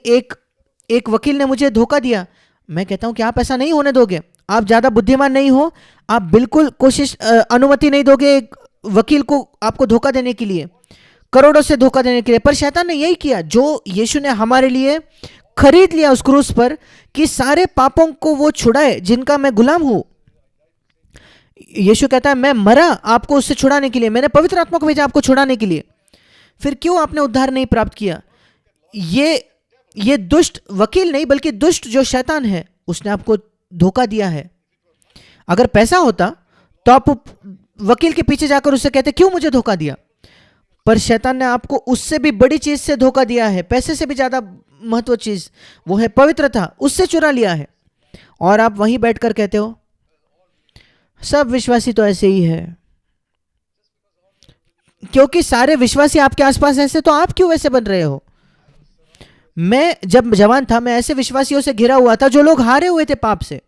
एक वकील ने मुझे धोखा दिया। मैं कहता हूं कि आप ऐसा नहीं होने दोगे, आप ज़्यादा बुद्धिमान नहीं हो, आप बिल्कुल अनुमति नहीं दोगे एक वकील को आपको धोखा देने के लिए, करोड़ों से धोखा देने के लिए। पर शैतान ने यही किया जो यीशु ने हमारे लिए खरीद लिया उस क्रूस पर, कि सारे पापों को वो छुड़ाए जिनका मैं गुलाम हूं। यीशु कहता है मैं मरा आपको उससे छुड़ाने के लिए, मैंने पवित्र आत्मा को भेजा आपको छुड़ाने के लिए। फिर क्यों आपने उद्धार नहीं प्राप्त किया? ये दुष्ट वकील नहीं, बल्कि दुष्ट जो शैतान है, उसने आपको धोखा दिया है। अगर पैसा होता तो आप वकील के पीछे जाकर उससे कहते क्यों मुझे धोखा दिया, पर शैतान ने आपको उससे भी बड़ी चीज से धोखा दिया है, पैसे से भी ज्यादा महत्व चीज, वो है पवित्रता, उससे चुरा लिया है। और आप वहीं बैठकर कहते हो सब विश्वासी तो ऐसे ही है, क्योंकि सारे विश्वासी आपके आसपास ऐसे, तो आप क्यों वैसे बन रहे हो? मैं जब जवान था, मैं ऐसे विश्वासियों से घिरा हुआ था जो लोग हारे हुए थे पाप से।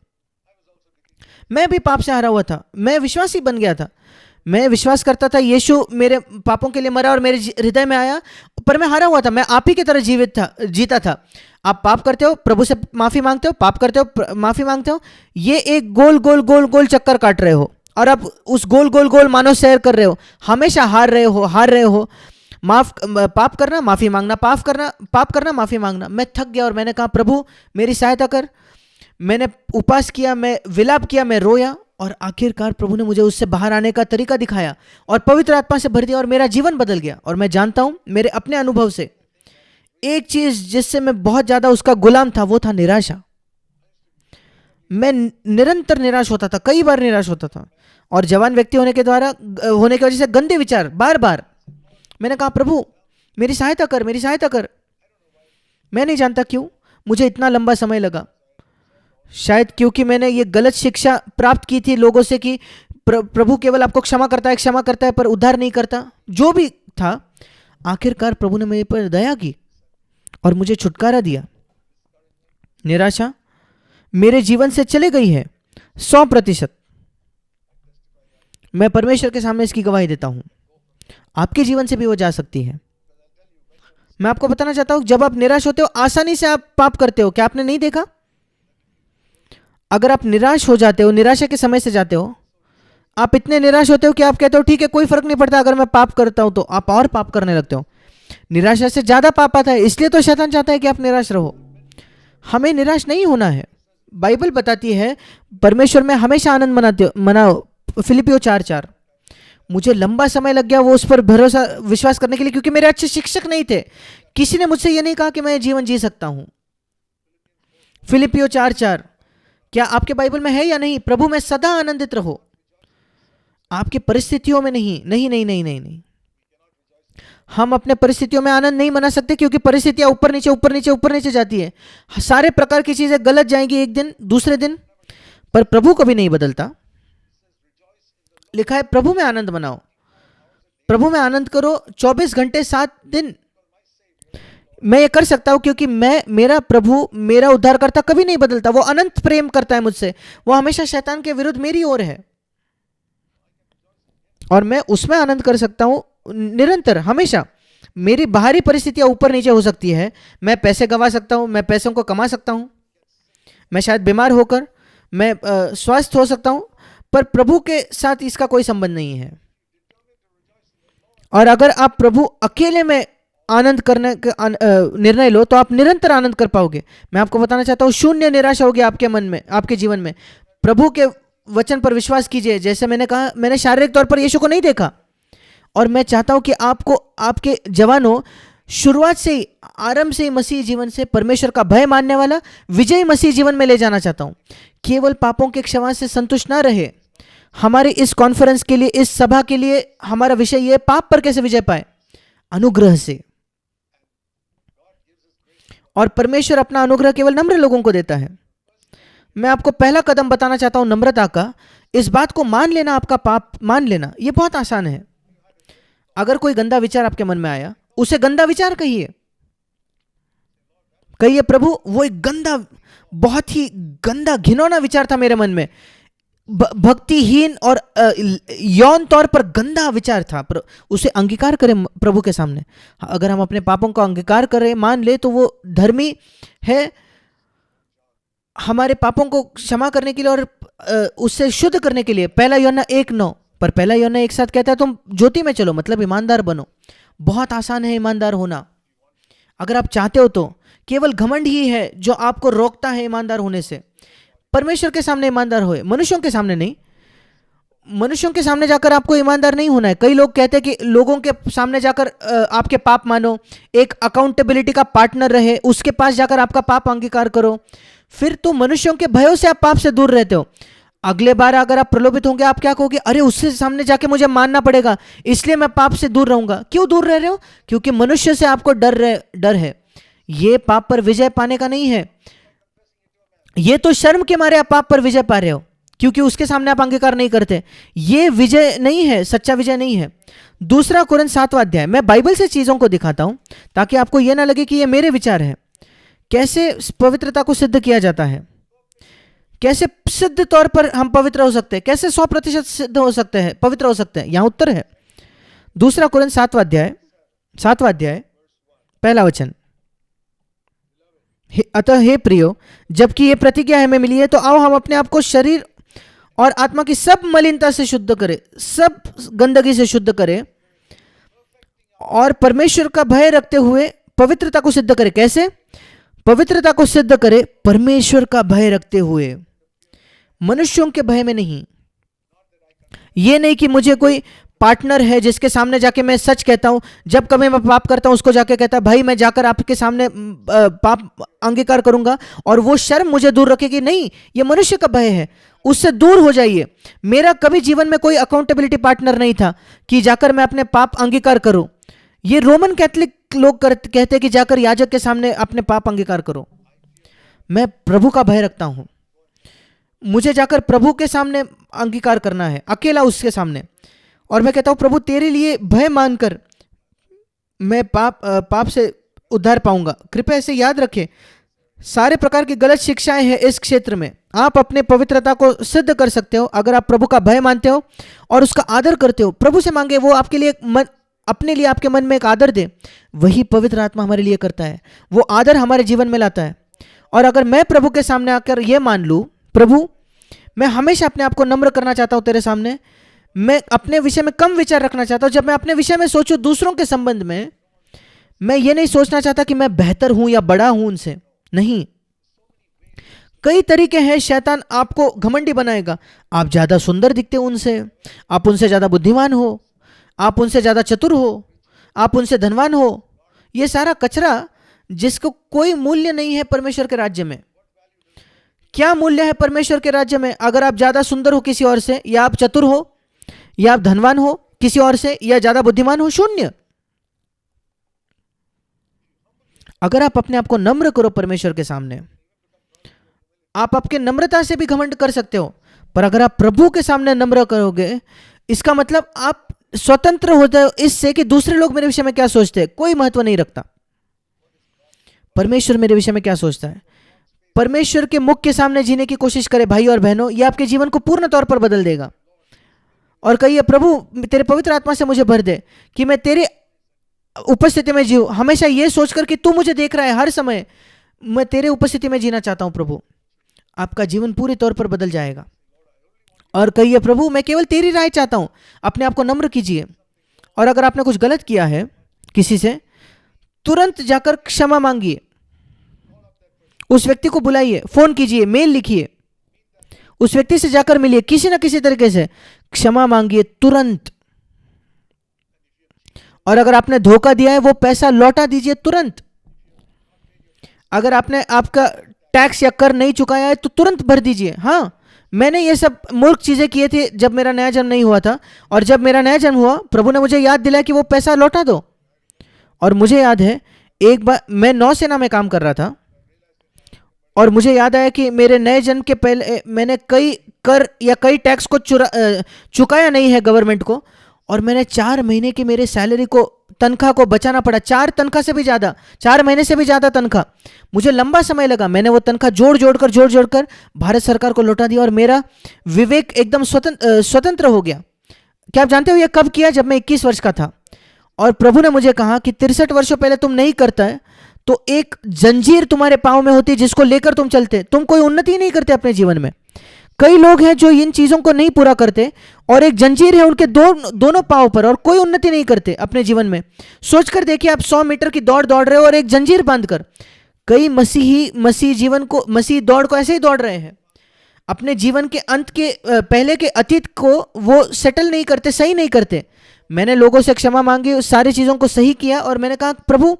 मैं भी पाप से हारा हुआ था, मैं विश्वासी बन गया था, मैं विश्वास करता था यीशु मेरे पापों के लिए मरा और मेरे हृदय में आया, पर मैं हारा हुआ था, मैं आप ही की तरह जीता था। आप पाप करते हो, प्रभु से माफी मांगते हो, पाप करते हो, माफी मांगते हो, ये एक गोल गोल गोल गोल चक्कर काट रहे हो, और आप उस गोल गोल गोल मानो सैर कर रहे हो, हमेशा हार रहे हो। पाप करना, माफी मांगना, पाप करना, माफी मांगना। मैं थक गया और मैंने कहा प्रभु मेरी सहायता कर। मैंने उपवास किया, मैं विलाप किया, मैं रोया, और आखिरकार प्रभु ने मुझे उससे बाहर आने का तरीका दिखाया और पवित्र आत्मा से भर दिया और मेरा जीवन बदल गया। और मैं जानता हूं मेरे अपने अनुभव से, एक चीज जिससे मैं बहुत ज्यादा उसका गुलाम था, वो था निराशा। मैं निरंतर निराश होता था, कई बार निराश होता था, और जवान व्यक्ति होने की वजह से गंदे विचार बार बार। मैंने कहा प्रभु मेरी सहायता कर, मेरी सहायता कर। मैं नहीं जानता क्यों मुझे इतना लंबा समय लगा, शायद क्योंकि मैंने ये गलत शिक्षा प्राप्त की थी लोगों से कि प्रभु केवल आपको क्षमा करता है पर उद्धार नहीं करता। जो भी था, आखिरकार प्रभु ने मेरे पर दया की और मुझे छुटकारा दिया। निराशा मेरे जीवन से चली गई है 100%। मैं परमेश्वर के सामने इसकी गवाही देता हूं, आपके जीवन से भी वो जा सकती है। मैं आपको बताना चाहता हूं, जब आप निराश होते हो आसानी से आप पाप करते हो। क्या आपने नहीं देखा? अगर आप निराश हो जाते हो, निराशा के समय से जाते हो, आप इतने निराश होते हो कि आप कहते हो ठीक है कोई फर्क नहीं पड़ता अगर मैं पाप करता हूं, तो आप और पाप करने लगते हो। निराशा से ज्यादा पाप आता है, इसलिए तो शैतान चाहता है कि आप निराश रहो। हमें निराश नहीं होना है। बाइबल बताती है परमेश्वर में हमेशा आनंद मनाओ, फिलिपियो 4:4। मुझे लंबा समय लग गया वो उस पर भरोसा विश्वास करने के लिए, क्योंकि मेरे अच्छे शिक्षक नहीं थे। किसी ने मुझसे ये नहीं कहा कि मैं जीवन जी सकता हूं। फिलिपियो 4:4 क्या आपके बाइबल में है या नहीं? प्रभु में सदा आनंदित रहो, आपकी परिस्थितियों में नहीं। नहीं नहीं नहीं नहीं नहीं, हम अपने परिस्थितियों में आनंद नहीं मना सकते, क्योंकि परिस्थितियां ऊपर नीचे ऊपर नीचे ऊपर नीचे जाती है। सारे प्रकार की चीजें गलत जाएंगी एक दिन दूसरे दिन, पर प्रभु कभी नहीं बदलता। लिखा है प्रभु में आनंद मनाओ, प्रभु में आनंद करो 24 घंटे 7 दिन। मैं ये कर सकता हूं क्योंकि मेरा प्रभु, मेरा उद्धारकर्ता कभी नहीं बदलता। वो अनंत प्रेम करता है मुझसे, वो हमेशा शैतान के विरुद्ध मेरी ओर है, और मैं उसमें आनंद कर सकता हूं निरंतर, हमेशा। मेरी बाहरी परिस्थितियां ऊपर नीचे हो सकती है, मैं पैसे गंवा सकता हूं, मैं पैसों को कमा सकता हूं, मैं शायद बीमार होकर मैं स्वस्थ हो सकता हूं, पर प्रभु के साथ इसका कोई संबंध नहीं है। और अगर आप प्रभु अकेले में आनंद करने का निर्णय लो, तो आप निरंतर आनंद कर पाओगे। मैं आपको बताना चाहता हूं, शून्य निराशा होगी आपके मन में, आपके जीवन में। प्रभु के वचन पर विश्वास कीजिए। जैसे मैंने कहा, मैंने शारीरिक तौर पर यीशु को नहीं देखा, और मैं चाहता हूं कि आपको, आपके जवानों, शुरुआत से ही, आरंभ से ही मसीह जीवन से परमेश्वर का भय मानने वाला विजयी मसीह जीवन में ले जाना चाहता हूं। केवल पापों के क्षमा से संतुष्ट ना रहे। हमारे इस कॉन्फ्रेंस के लिए, इस सभा के लिए हमारा विषय यह, पाप पर कैसे विजय पाए? अनुग्रह से। और परमेश्वर अपना अनुग्रह केवल नम्र लोगों को देता है। मैं आपको पहला कदम बताना चाहता हूं नम्रता का। इस बात को मान लेना, आपका पाप मान लेना, यह बहुत आसान है। अगर कोई गंदा विचार आपके मन में आया, उसे गंदा विचार कहिए। कहिए, प्रभु वो एक गंदा, बहुत ही गंदा घिनौना विचार था मेरे मन में, भक्तिहीन और यौन तौर पर गंदा विचार था, पर उसे अंगीकार करें प्रभु के सामने। अगर हम अपने पापों को अंगीकार करें, मान ले, तो वो धर्मी है हमारे पापों को क्षमा करने के लिए और उससे शुद्ध करने के लिए। पहला यूहन्ना 1:9, पर पहला यूहन्ना एक साथ कहता है तुम ज्योति में चलो, मतलब ईमानदार बनो। बहुत आसान है ईमानदार होना, अगर आप चाहते हो तो। केवल घमंड ही है जो आपको रोकता है ईमानदार होने से। परमेश्वर के सामने ईमानदार होए, मनुष्यों के सामने नहीं। मनुष्यों के सामने जाकर आपको ईमानदार नहीं होना है। कई लोग कहते हैं कि लोगों के सामने जाकर आपके पाप मानो, एक अकाउंटेबिलिटी का पार्टनर रहे, उसके पास जाकर आपका पाप अंगीकार करो। फिर तो मनुष्यों के भयों से आप पाप से दूर रहते हो। अगले बार अगर आप प्रलोभित होंगे, आप क्या कहोगे? अरे उससे सामने जाके मुझे मानना पड़ेगा, इसलिए मैं पाप से दूर रहूंगा। क्यों दूर रह रहे हो? क्योंकि मनुष्य से आपको डर है। ये पाप पर विजय पाने का नहीं है। ये तो शर्म के मारे आप पाप पर विजय पा रहे हो, क्योंकि उसके सामने आप अंगीकार नहीं करते। ये विजय नहीं है, सच्चा विजय नहीं है। दूसरा कुरिन्थ 7वां अध्याय, मैं बाइबल से चीजों को दिखाता हूं ताकि आपको यह ना लगे कि ये मेरे विचार हैं। कैसे पवित्रता को सिद्ध किया जाता है, कैसे सिद्ध तौर पर हम पवित्र हो सकते हैं, कैसे 100% सिद्ध हो सकते हैं, पवित्र हो सकते हैं। यहां उत्तर है। दूसरा कुरिन्थ 7वां अध्याय पहला वचन, अतः हे प्रियो, जबकि ये प्रतिज्ञा हमें मिली है, तो आओ हम अपने आप को शरीर और आत्मा की सब मलिनता से शुद्ध करें, सब गंदगी से शुद्ध करें, और परमेश्वर का भय रखते हुए पवित्रता को सिद्ध करें। कैसे पवित्रता को सिद्ध करें? परमेश्वर का भय रखते हुए, मनुष्यों के भय में नहीं। ये नहीं कि मुझे कोई पार्टनर है जिसके सामने जाके मैं सच कहता हूं, जब कभी मैं पाप करता हूं उसको जाके कहता भाई मैं जाकर आपके सामने पाप अंगीकार करूंगा, और वो शर्म मुझे दूर रखेगी। नहीं, ये मनुष्य का भय है, उससे दूर हो जाइए। मेरा कभी जीवन में कोई अकाउंटेबिलिटी पार्टनर नहीं था कि जाकर मैं अपने पाप अंगीकार करूं। ये रोमन कैथोलिक लोग कहते हैं कि जाकर याजक के सामने अपने पाप अंगीकार करो। मैं प्रभु का भय रखता हूं, मुझे जाकर प्रभु के सामने अंगीकार करना है, अकेला उसके सामने। और मैं कहता हूं प्रभु तेरे लिए भय मानकर मैं पाप से उद्धार पाऊंगा। कृपया इसे याद रखें, सारे प्रकार की गलत शिक्षाएं हैं इस क्षेत्र में। आप अपने पवित्रता को सिद्ध कर सकते हो अगर आप प्रभु का भय मानते हो और उसका आदर करते हो। प्रभु से मांगे, वो आपके लिए अपने लिए आपके मन में एक आदर दे। वही पवित्र आत्मा हमारे लिए करता है, वो आदर हमारे जीवन में लाता है। और अगर मैं प्रभु के सामने आकर ये मान लूं, प्रभु मैं हमेशा अपने आप को नम्र करना चाहता हूं तेरे सामने, मैं अपने विषय में कम विचार रखना चाहता हूं। जब मैं अपने विषय में सोचूं दूसरों के संबंध में, मैं ये नहीं सोचना चाहता कि मैं बेहतर हूं या बड़ा हूं उनसे। नहीं, कई तरीके हैं, शैतान आपको घमंडी बनाएगा। आप ज्यादा सुंदर दिखते हो उनसे, आप उनसे ज्यादा बुद्धिमान हो, आप उनसे ज्यादा चतुर हो, आप उनसे धनवान हो। ये सारा कचरा जिसको कोई मूल्य नहीं है परमेश्वर के राज्य में। क्या मूल्य है परमेश्वर के राज्य में? अगर आप ज्यादा सुंदर हो किसी और से, या आप चतुर हो, या आप धनवान हो किसी और से, या ज्यादा बुद्धिमान हो, शून्य। अगर आप अपने आप को नम्र करो परमेश्वर के सामने, आप आपके नम्रता से भी घमंड कर सकते हो, पर अगर आप प्रभु के सामने नम्र करोगे, इसका मतलब आप स्वतंत्र होते हो इससे कि दूसरे लोग मेरे विषय में क्या सोचते हैं, कोई महत्व नहीं रखता। परमेश्वर मेरे विषय में क्या सोचता है। परमेश्वर के मुख के सामने जीने की कोशिश करें भाई और बहनों, यह आपके जीवन को पूर्ण तौर पर बदल देगा। और कहिए, प्रभु तेरे पवित्र आत्मा से मुझे भर दे कि मैं तेरे उपस्थिति में जीऊं, हमेशा यह सोचकर कि तू मुझे देख रहा है हर समय, मैं तेरे उपस्थिति में जीना चाहता हूं। प्रभु, आपका जीवन पूरी तौर पर बदल जाएगा। और कहिए, प्रभु मैं केवल तेरी राय चाहता हूं। अपने आप को नम्र कीजिए, और अगर आपने कुछ गलत किया है किसी से, तुरंत जाकर क्षमा मांगिए, उस व्यक्ति को बुलाइए, फोन कीजिए, मेल लिखिए, उस व्यक्ति से जाकर मिलिए, किसी ना किसी तरीके से क्षमा मांगिए तुरंत। और अगर आपने धोखा दिया है वो पैसा लौटा दीजिए तुरंत। अगर आपने आपका टैक्स या कर नहीं चुकाया है तो तुरंत भर दीजिए। हाँ, मैंने ये सब मूर्ख चीजें किए थे जब मेरा नया जन्म नहीं हुआ था, और जब मेरा नया जन्म हुआ प्रभु ने मुझे याद दिलाया कि वो पैसा लौटा दो। और मुझे याद है एक बार मैं नौसेना में काम कर रहा था, और मुझे याद आया कि मेरे नए जन्म के पहले मैंने कई कर या कई टैक्स को चुकाया नहीं है गवर्नमेंट को, और मैंने 4 महीने की मेरे सैलरी को, तनख्वाह को बचाना पड़ा। 4 तनख्वाह से भी ज़्यादा, 4 महीने से भी ज़्यादा तनख्वाह। मुझे लंबा समय लगा, मैंने वो तनख्वाह जोड़ जोड़ कर भारत सरकार को लौटा दिया, और मेरा विवेक एकदम स्वतंत्र हो गया। क्या आप जानते हो ये कब किया? जब मैं 21 वर्ष का था, और प्रभु ने मुझे कहा कि 63 वर्षों पहले तुम नहीं करता है तो एक जंजीर तुम्हारे पाँव में होती है जिसको लेकर तुम चलते, तुम कोई उन्नति नहीं करते अपने जीवन में। कई लोग हैं जो इन चीजों को नहीं पूरा करते, और एक जंजीर है उनके दोनों पांव पर, और कोई उन्नति नहीं करते अपने जीवन में। सोचकर देखिए, आप 100 मीटर की दौड़ दौड़ रहे हो और एक जंजीर बांधकर। कई मसीही दौड़ को ऐसे ही दौड़ रहे हैं, अपने जीवन के अंत के पहले के अतीत को वो सेटल नहीं करते, सही नहीं करते। मैंने लोगों से क्षमा मांगी, उस सारी चीजों को सही किया, और मैंने कहा प्रभु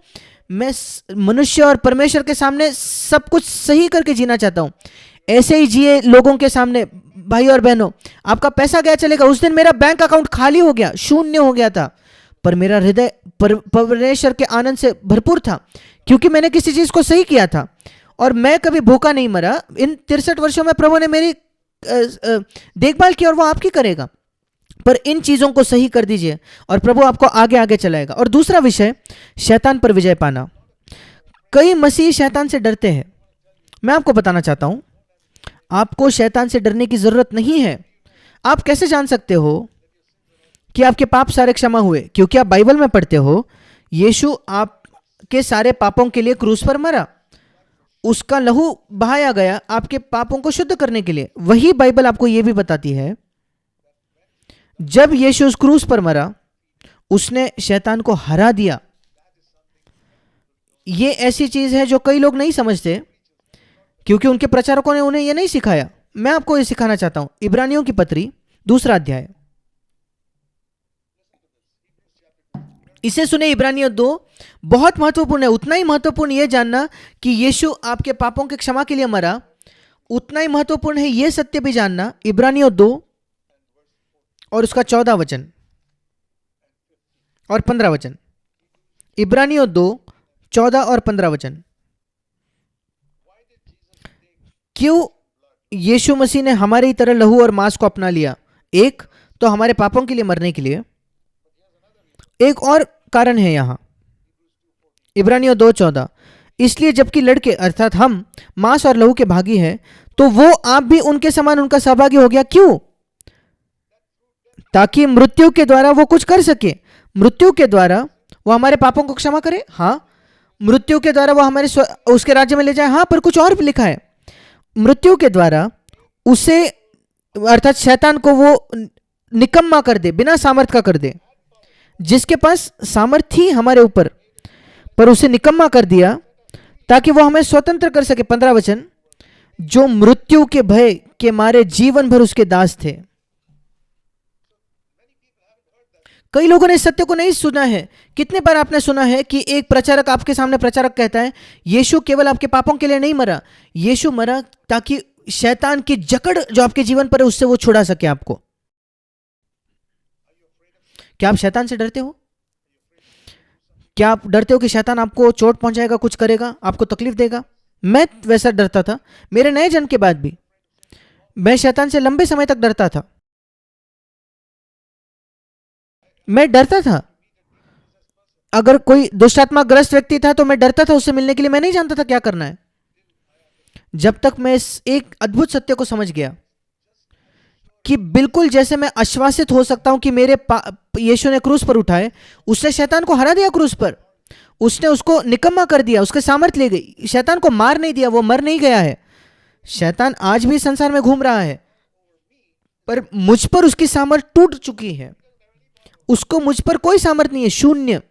मैं मनुष्य और परमेश्वर के सामने सब कुछ सही करके जीना चाहता हूं। ऐसे ही जिए लोगों के सामने। भाई और बहनों, आपका पैसा गया चलेगा। उस दिन मेरा बैंक अकाउंट खाली हो गया, शून्य हो गया था, पर मेरा हृदय परमेश्वर के आनंद से भरपूर था, क्योंकि मैंने किसी चीज को सही किया था, और मैं कभी भूखा नहीं मरा। इन 63 वर्षों में प्रभु ने मेरी देखभाल की, और वो आपकी करेगा। पर इन चीजों को सही कर दीजिए और प्रभु आपको आगे आगे चलाएगा। और दूसरा विषय, शैतान पर विजय पाना। कई मसीही शैतान से डरते हैं। मैं आपको बताना चाहता हूं, आपको शैतान से डरने की जरूरत नहीं है। आप कैसे जान सकते हो कि आपके पाप सारे क्षमा हुए? क्योंकि आप बाइबल में पढ़ते हो यीशु आपके सारे पापों के लिए क्रूस पर मरा, उसका लहू बहाया गया आपके पापों को शुद्ध करने के लिए। वही बाइबल आपको यह भी बताती है, जब यीशु उस क्रूस पर मरा उसने शैतान को हरा दिया। यह ऐसी चीज है जो कई लोग नहीं समझते, क्योंकि उनके प्रचारकों ने उन्हें यह नहीं सिखाया। मैं आपको यह सिखाना चाहता हूं। इब्रानियों की पत्री 2 अध्याय, इसे सुने। इब्रानियों 2 बहुत महत्वपूर्ण है। उतना ही महत्वपूर्ण यह जानना कि यीशु आपके पापों की क्षमा के लिए मरा, उतना ही महत्वपूर्ण है यह सत्य भी जानना। इब्रानियों 2 और उसका 14 वचन और 15 वचन। इब्रानियों 2 14 और 15 वचन। क्यों यीशु मसीह ने हमारी तरह लहू और मांस को अपना लिया? एक तो हमारे पापों के लिए मरने के लिए, एक और कारण है यहां। इब्रानियों 2:14, इसलिए जबकि लड़के अर्थात हम मांस और लहू के भागी हैं, तो वो आप भी उनके समान उनका सहभागी हो गया। क्यों? ताकि मृत्यु के द्वारा वो कुछ कर सके। मृत्यु के द्वारा वो हमारे पापों को क्षमा करे, हाँ। मृत्यु के द्वारा वो हमारे उसके राज्य में ले जाए, हाँ। पर कुछ और भी लिखा है, मृत्यु के द्वारा उसे अर्थात शैतान को वो निकम्मा कर दे, बिना सामर्थ का कर दे। जिसके पास सामर्थ थी हमारे ऊपर, पर उसे निकम्मा कर दिया ताकि वो हमें स्वतंत्र कर सके। 15 वचन, जो मृत्यु के भय के मारे जीवन भर उसके दास थे। कई लोगों ने इस सत्य को नहीं सुना है। कितने बार आपने सुना है कि एक प्रचारक आपके सामने प्रचारक कहता है यीशु केवल आपके पापों के लिए नहीं मरा, यीशु मरा ताकि शैतान की जकड़ जो आपके जीवन पर है उससे वो छुड़ा सके आपको। क्या आप शैतान से डरते हो? क्या आप डरते हो कि शैतान आपको चोट पहुंचाएगा, कुछ करेगा, आपको तकलीफ देगा? मैं वैसा डरता था। मेरे नए जन्म के बाद भी मैं शैतान से लंबे समय तक डरता था। मैं डरता था। अगर कोई दुष्टात्मा ग्रस्त व्यक्ति था तो मैं डरता था उससे मिलने के लिए। मैं नहीं जानता था क्या करना है, जब तक मैं इस एक अद्भुत सत्य को समझ गया कि बिल्कुल जैसे मैं आश्वासित हो सकता हूं कि मेरे यीशु ने क्रूस पर उठाए, उसने शैतान को हरा दिया क्रूस पर। उसने उसको निकम्मा कर दिया, उसके सामर्थ ले गई। शैतान को मार नहीं दिया, वो मर नहीं गया है। शैतान आज भी संसार में घूम रहा है, पर मुझ पर उसकी सामर्थ टूट चुकी है। उसको मुझ पर कोई सामर्थ नहीं है, शून्य।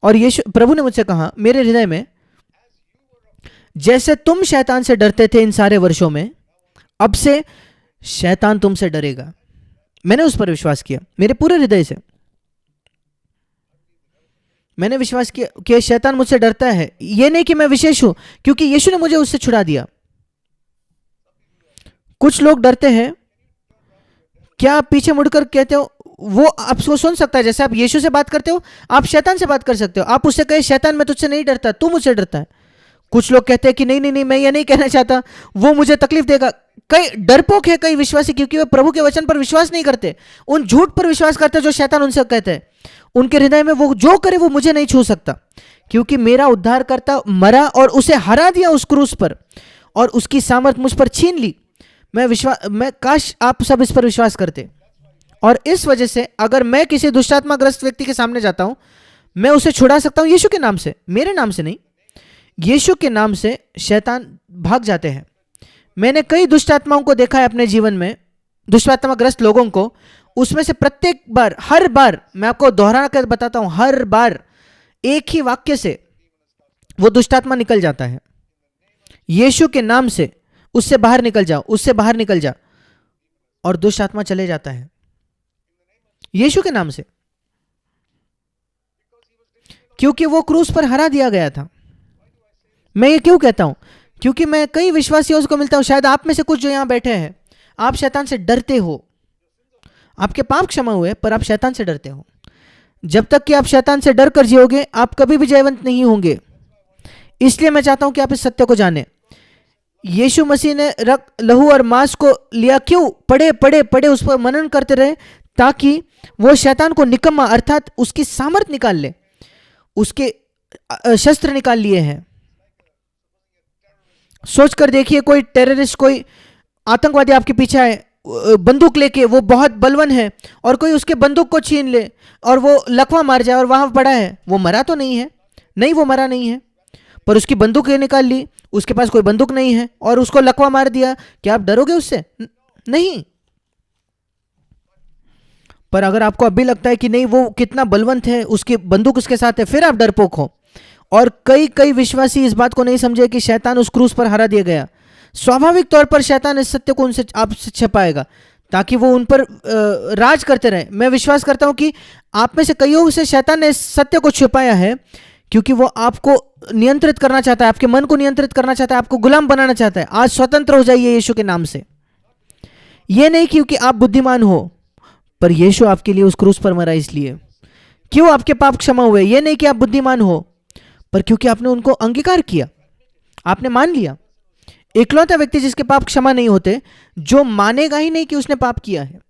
और यीशु प्रभु ने मुझसे कहा मेरे हृदय में, जैसे तुम शैतान से डरते थे इन सारे वर्षों में, अब से शैतान तुमसे डरेगा। मैंने उस पर विश्वास किया मेरे पूरे हृदय से। मैंने विश्वास किया कि शैतान मुझसे डरता है। यह नहीं कि मैं विशेष हूं, क्योंकि यीशु ने मुझे उससे छुड़ा दिया। कुछ लोग डरते हैं। क्या आप पीछे मुड़कर कहते हो? वो आपको सुन सकता है। जैसे आप यीशु से बात करते हो, आप शैतान से बात कर सकते हो। आप उससे कहे, शैतान मैं तुझसे नहीं डरता, तू मुझसे डरता है। कुछ लोग कहते हैं कि नहीं नहीं नहीं, मैं ये नहीं कहना चाहता, वो मुझे तकलीफ देगा। कई डरपोक है कई विश्वासी, क्योंकि वे प्रभु के वचन पर विश्वास नहीं करते, उन झूठ पर विश्वास करते जो शैतान उनसे कहते हैं। उनके हृदय में वो जो करे वो मुझे नहीं छू सकता, क्योंकि मेरा उद्धारकर्ता मरा और उसे हरा दिया उस क्रूस पर, और उसकी सामर्थ मुझ पर छीन ली। मैं काश आप सब इस पर विश्वास करते। और इस वजह से अगर मैं किसी दुष्टात्माग्रस्त व्यक्ति के सामने जाता हूं, मैं उसे छुड़ा सकता हूं यीशु के नाम से, मेरे नाम से नहीं। यीशु के नाम से शैतान भाग जाते हैं। मैंने कई दुष्ट आत्माओं को देखा है अपने जीवन में, दुष्टात्माग्रस्त लोगों को। उसमें से प्रत्येक बार, हर बार, मैं आपको दोहरा कर बताता हूं, हर बार एक ही वाक्य से वो दुष्टात्मा निकल जाता है। यीशु के नाम से उससे बाहर निकल जाओ, उससे बाहर निकल जा, और दुष्ट आत्मा चले जाता है यीशु के नाम से, क्योंकि वो क्रूस पर हरा दिया गया था। मैं ये क्यों कहता हूं? क्योंकि मैं कई विश्वासियों को मिलता हूं, शायद आप में से कुछ जो यहां बैठे हैं, आप शैतान से डरते हो। आपके पाप क्षमा हुए, पर आप शैतान से डरते हो। जब तक कि आप शैतान से डर कर जियोगे, आप कभी भी जयवंत नहीं होंगे। इसलिए मैं चाहता हूं कि आप इस सत्य को जानें। यीशु मसीह ने रक्त, लहू और मांस को लिया। क्यों? पढ़े पढ़े पढ़े, उस पर मनन करते रहे, ताकि वो शैतान को निकम्मा अर्थात उसकी सामर्थ निकाल ले। उसके शस्त्र निकाल लिए हैं। सोच कर देखिए, कोई टेररिस्ट, कोई आतंकवादी आपके पीछे आए बंदूक लेके, वो बहुत बलवान है, और कोई उसके बंदूक को छीन ले और वो लकवा मार जाए, और वहां पड़ा है। वो मरा तो नहीं है, नहीं वो मरा नहीं है, पर उसकी बंदूक निकाल ली, उसके पास कोई बंदूक नहीं है, और उसको लकवा मार दिया। क्या आप डरोगे उससे? नहीं। पर अगर आपको अभी लगता है कि नहीं वो कितना बलवंत है, उसकी बंदूक उसके साथ है, फिर आप डरपोक हो। और कई कई विश्वासी इस बात को नहीं समझे कि शैतान उस क्रूस पर हरा दिया गया। स्वाभाविक तौर पर शैतान इस सत्य को उनसे आपसे छिपाएगा, ताकि वो उन पर राज करते रहे। मैं विश्वास करता हूं कि आप में से कईयों से शैतान ने इस सत्य को छिपाया है, क्योंकि वो आपको नियंत्रित करना चाहता है, आपके मन को नियंत्रित करना चाहता है, आपको गुलाम बनाना चाहता है। आज स्वतंत्र हो जाइए यीशु के नाम से। यह नहीं क्योंकि आप बुद्धिमान हो, पर यीशु आपके लिए उस क्रूस पर मरा इसलिए। क्यों? आपके पाप क्षमा हुए। यह नहीं कि आप बुद्धिमान हो, पर क्योंकि आपने उनको अंगीकार किया, आपने मान लिया। इकलौता व्यक्ति जिसके पाप क्षमा नहीं होते, जो मानेगा ही नहीं कि उसने पाप किया है।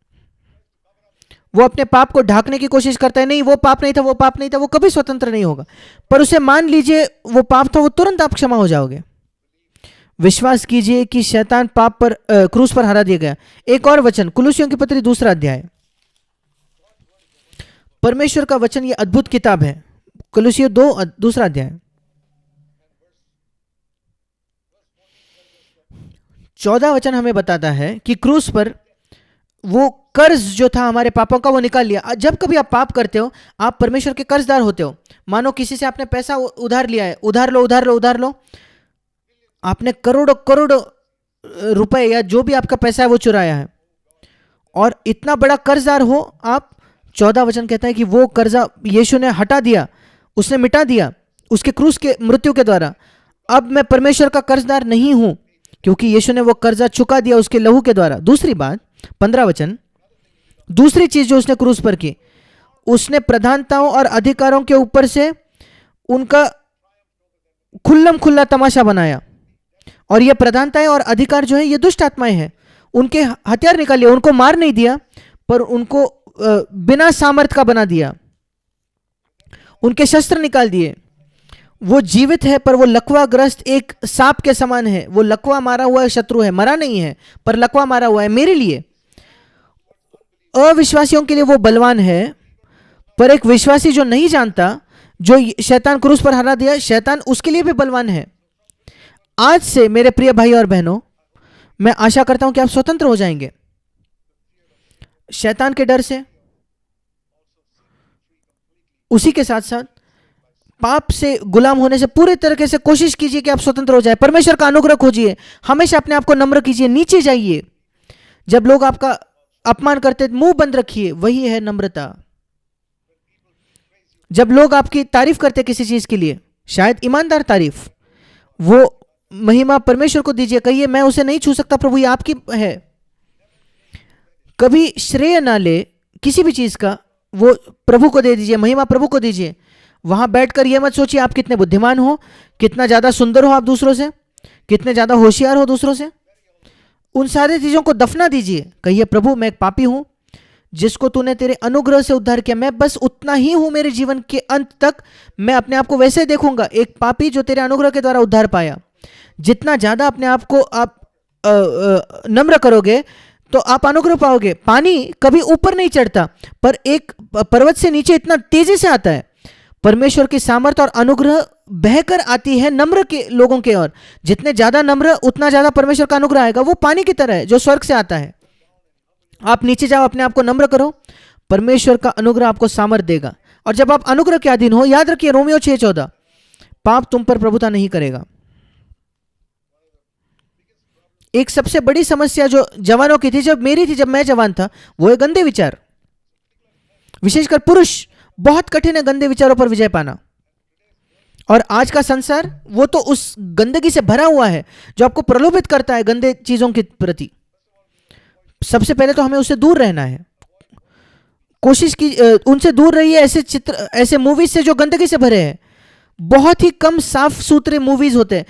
वो अपने पाप को ढांकने की कोशिश करता है, नहीं वो पाप नहीं था, वो पाप नहीं था, वो कभी स्वतंत्र नहीं होगा। पर उसे मान लीजिए वो पाप था, वो तुरंत आप क्षमा हो जाओगे। विश्वास कीजिए कि शैतान पाप पर क्रूस पर हरा दिया गया। एक और वचन, कुलुसियों की पत्री 2 अध्याय। परमेश्वर का वचन, ये अद्भुत किताब है। कुलुसियों 2 अध्याय 14 वचन हमें बताता है कि क्रूस पर वो कर्ज जो था हमारे पापों का, वो निकाल लिया। जब कभी आप पाप करते हो, आप परमेश्वर के कर्जदार होते हो। मानो किसी से आपने पैसा उधार लिया है, उधार लो उधार लो उधार लो। आपने करोड़ों करोड़ों रुपए या जो भी आपका पैसा है वो चुराया है, और इतना बड़ा कर्जदार हो आप। 14 वचन कहता है कि वो कर्जा यीशु ने हटा दिया, उसने मिटा दिया उसके क्रूस के मृत्यु के द्वारा। अब मैं परमेश्वर का कर्जदार नहीं हूं, क्योंकि यीशु ने वो कर्जा चुका दिया उसके लहू के द्वारा। दूसरी बात, 15 वचन, दूसरी चीज जो उसने क्रूस पर की, उसने प्रधानताओं और अधिकारों के ऊपर से उनका खुल्लम खुल्ला तमाशा बनाया। और ये प्रधानताएं और अधिकार जो है, ये दुष्ट आत्माएं हैं। उनके हथियार निकाल लिए, उनको मार नहीं दिया, पर उनको बिना सामर्थ का बना दिया। उनके शस्त्र निकाल दिए। वो जीवित है, पर वो लकवाग्रस्त एक सांप के समान है। वो लकवा मारा हुआ शत्रु है, मरा नहीं है, पर लकवा मारा हुआ है मेरे लिए। अविश्वासियों के लिए वो बलवान है, पर एक विश्वासी जो नहीं जानता, जो शैतान क्रूस पर हरा दिया, शैतान उसके लिए भी बलवान है। आज से मेरे प्रिय भाई और बहनों, मैं आशा करता हूं कि आप स्वतंत्र हो जाएंगे शैतान के डर से। उसी के साथ साथ पाप से गुलाम होने से पूरे तरीके से कोशिश कीजिए कि आप स्वतंत्र हो जाए। परमेश्वर का अनुग्रह खोजिए, हमेशा अपने आप को नम्र कीजिए, नीचे जाइए। जब लोग आपका अपमान करते मुंह बंद रखिए, वही है नम्रता। जब लोग आपकी तारीफ करते किसी चीज के लिए, शायद ईमानदार तारीफ, वो महिमा परमेश्वर को दीजिए। कहिए मैं उसे नहीं छू सकता प्रभु, ये आपकी है। कभी श्रेय ना ले किसी भी चीज का, वो प्रभु को दे दीजिए, महिमा प्रभु को दीजिए। वहां बैठकर यह मत सोचिए आप कितने बुद्धिमान हो, कितना ज्यादा सुंदर हो आप दूसरों से, कितने ज्यादा होशियार हो दूसरों से। उन सारी चीजों को दफना दीजिए। कहिए प्रभु मैं एक पापी हूं जिसको तूने तेरे अनुग्रह से उद्धार किया, मैं बस उतना ही हूं। मेरे जीवन के अंत तक मैं अपने आप को वैसे देखूंगा, एक पापी जो तेरे अनुग्रह के द्वारा उद्धार पाया। जितना ज्यादा अपने आप को आप नम्र करोगे तो आप अनुग्रह पाओगे। पानी कभी ऊपर नहीं चढ़ता, पर एक पर्वत से नीचे इतना तेजी से आता है। परमेश्वर की सामर्थ और अनुग्रह बहकर आती है नम्र के लोगों के ओर। जितने ज्यादा नम्र, उतना ज्यादा परमेश्वर का अनुग्रह आएगा। वो पानी की तरह है जो स्वर्ग से आता है। आप नीचे जाओ, अपने आप को नम्र करो, परमेश्वर का अनुग्रह आपको सामर्थ देगा। और जब आप अनुग्रह के अधीन हो, याद रखिए रोमियो 6:14, पाप तुम पर प्रभुता नहीं करेगा। एक सबसे बड़ी समस्या जो जवानों की थी, जब मेरी थी, जब मैं जवान था, वो है गंदे विचार। विशेषकर पुरुष, बहुत कठिन है गंदे विचारों पर विजय पाना। और आज का संसार वो तो उस गंदगी से भरा हुआ है जो आपको प्रलोभित करता है गंदे चीजों के प्रति। सबसे पहले तो हमें उससे दूर रहना है। कोशिश की उनसे दूर रहिए, ऐसे चित्र, ऐसे मूवीज से जो गंदगी से भरे हैं। बहुत ही कम साफ सुथरे मूवीज होते हैं।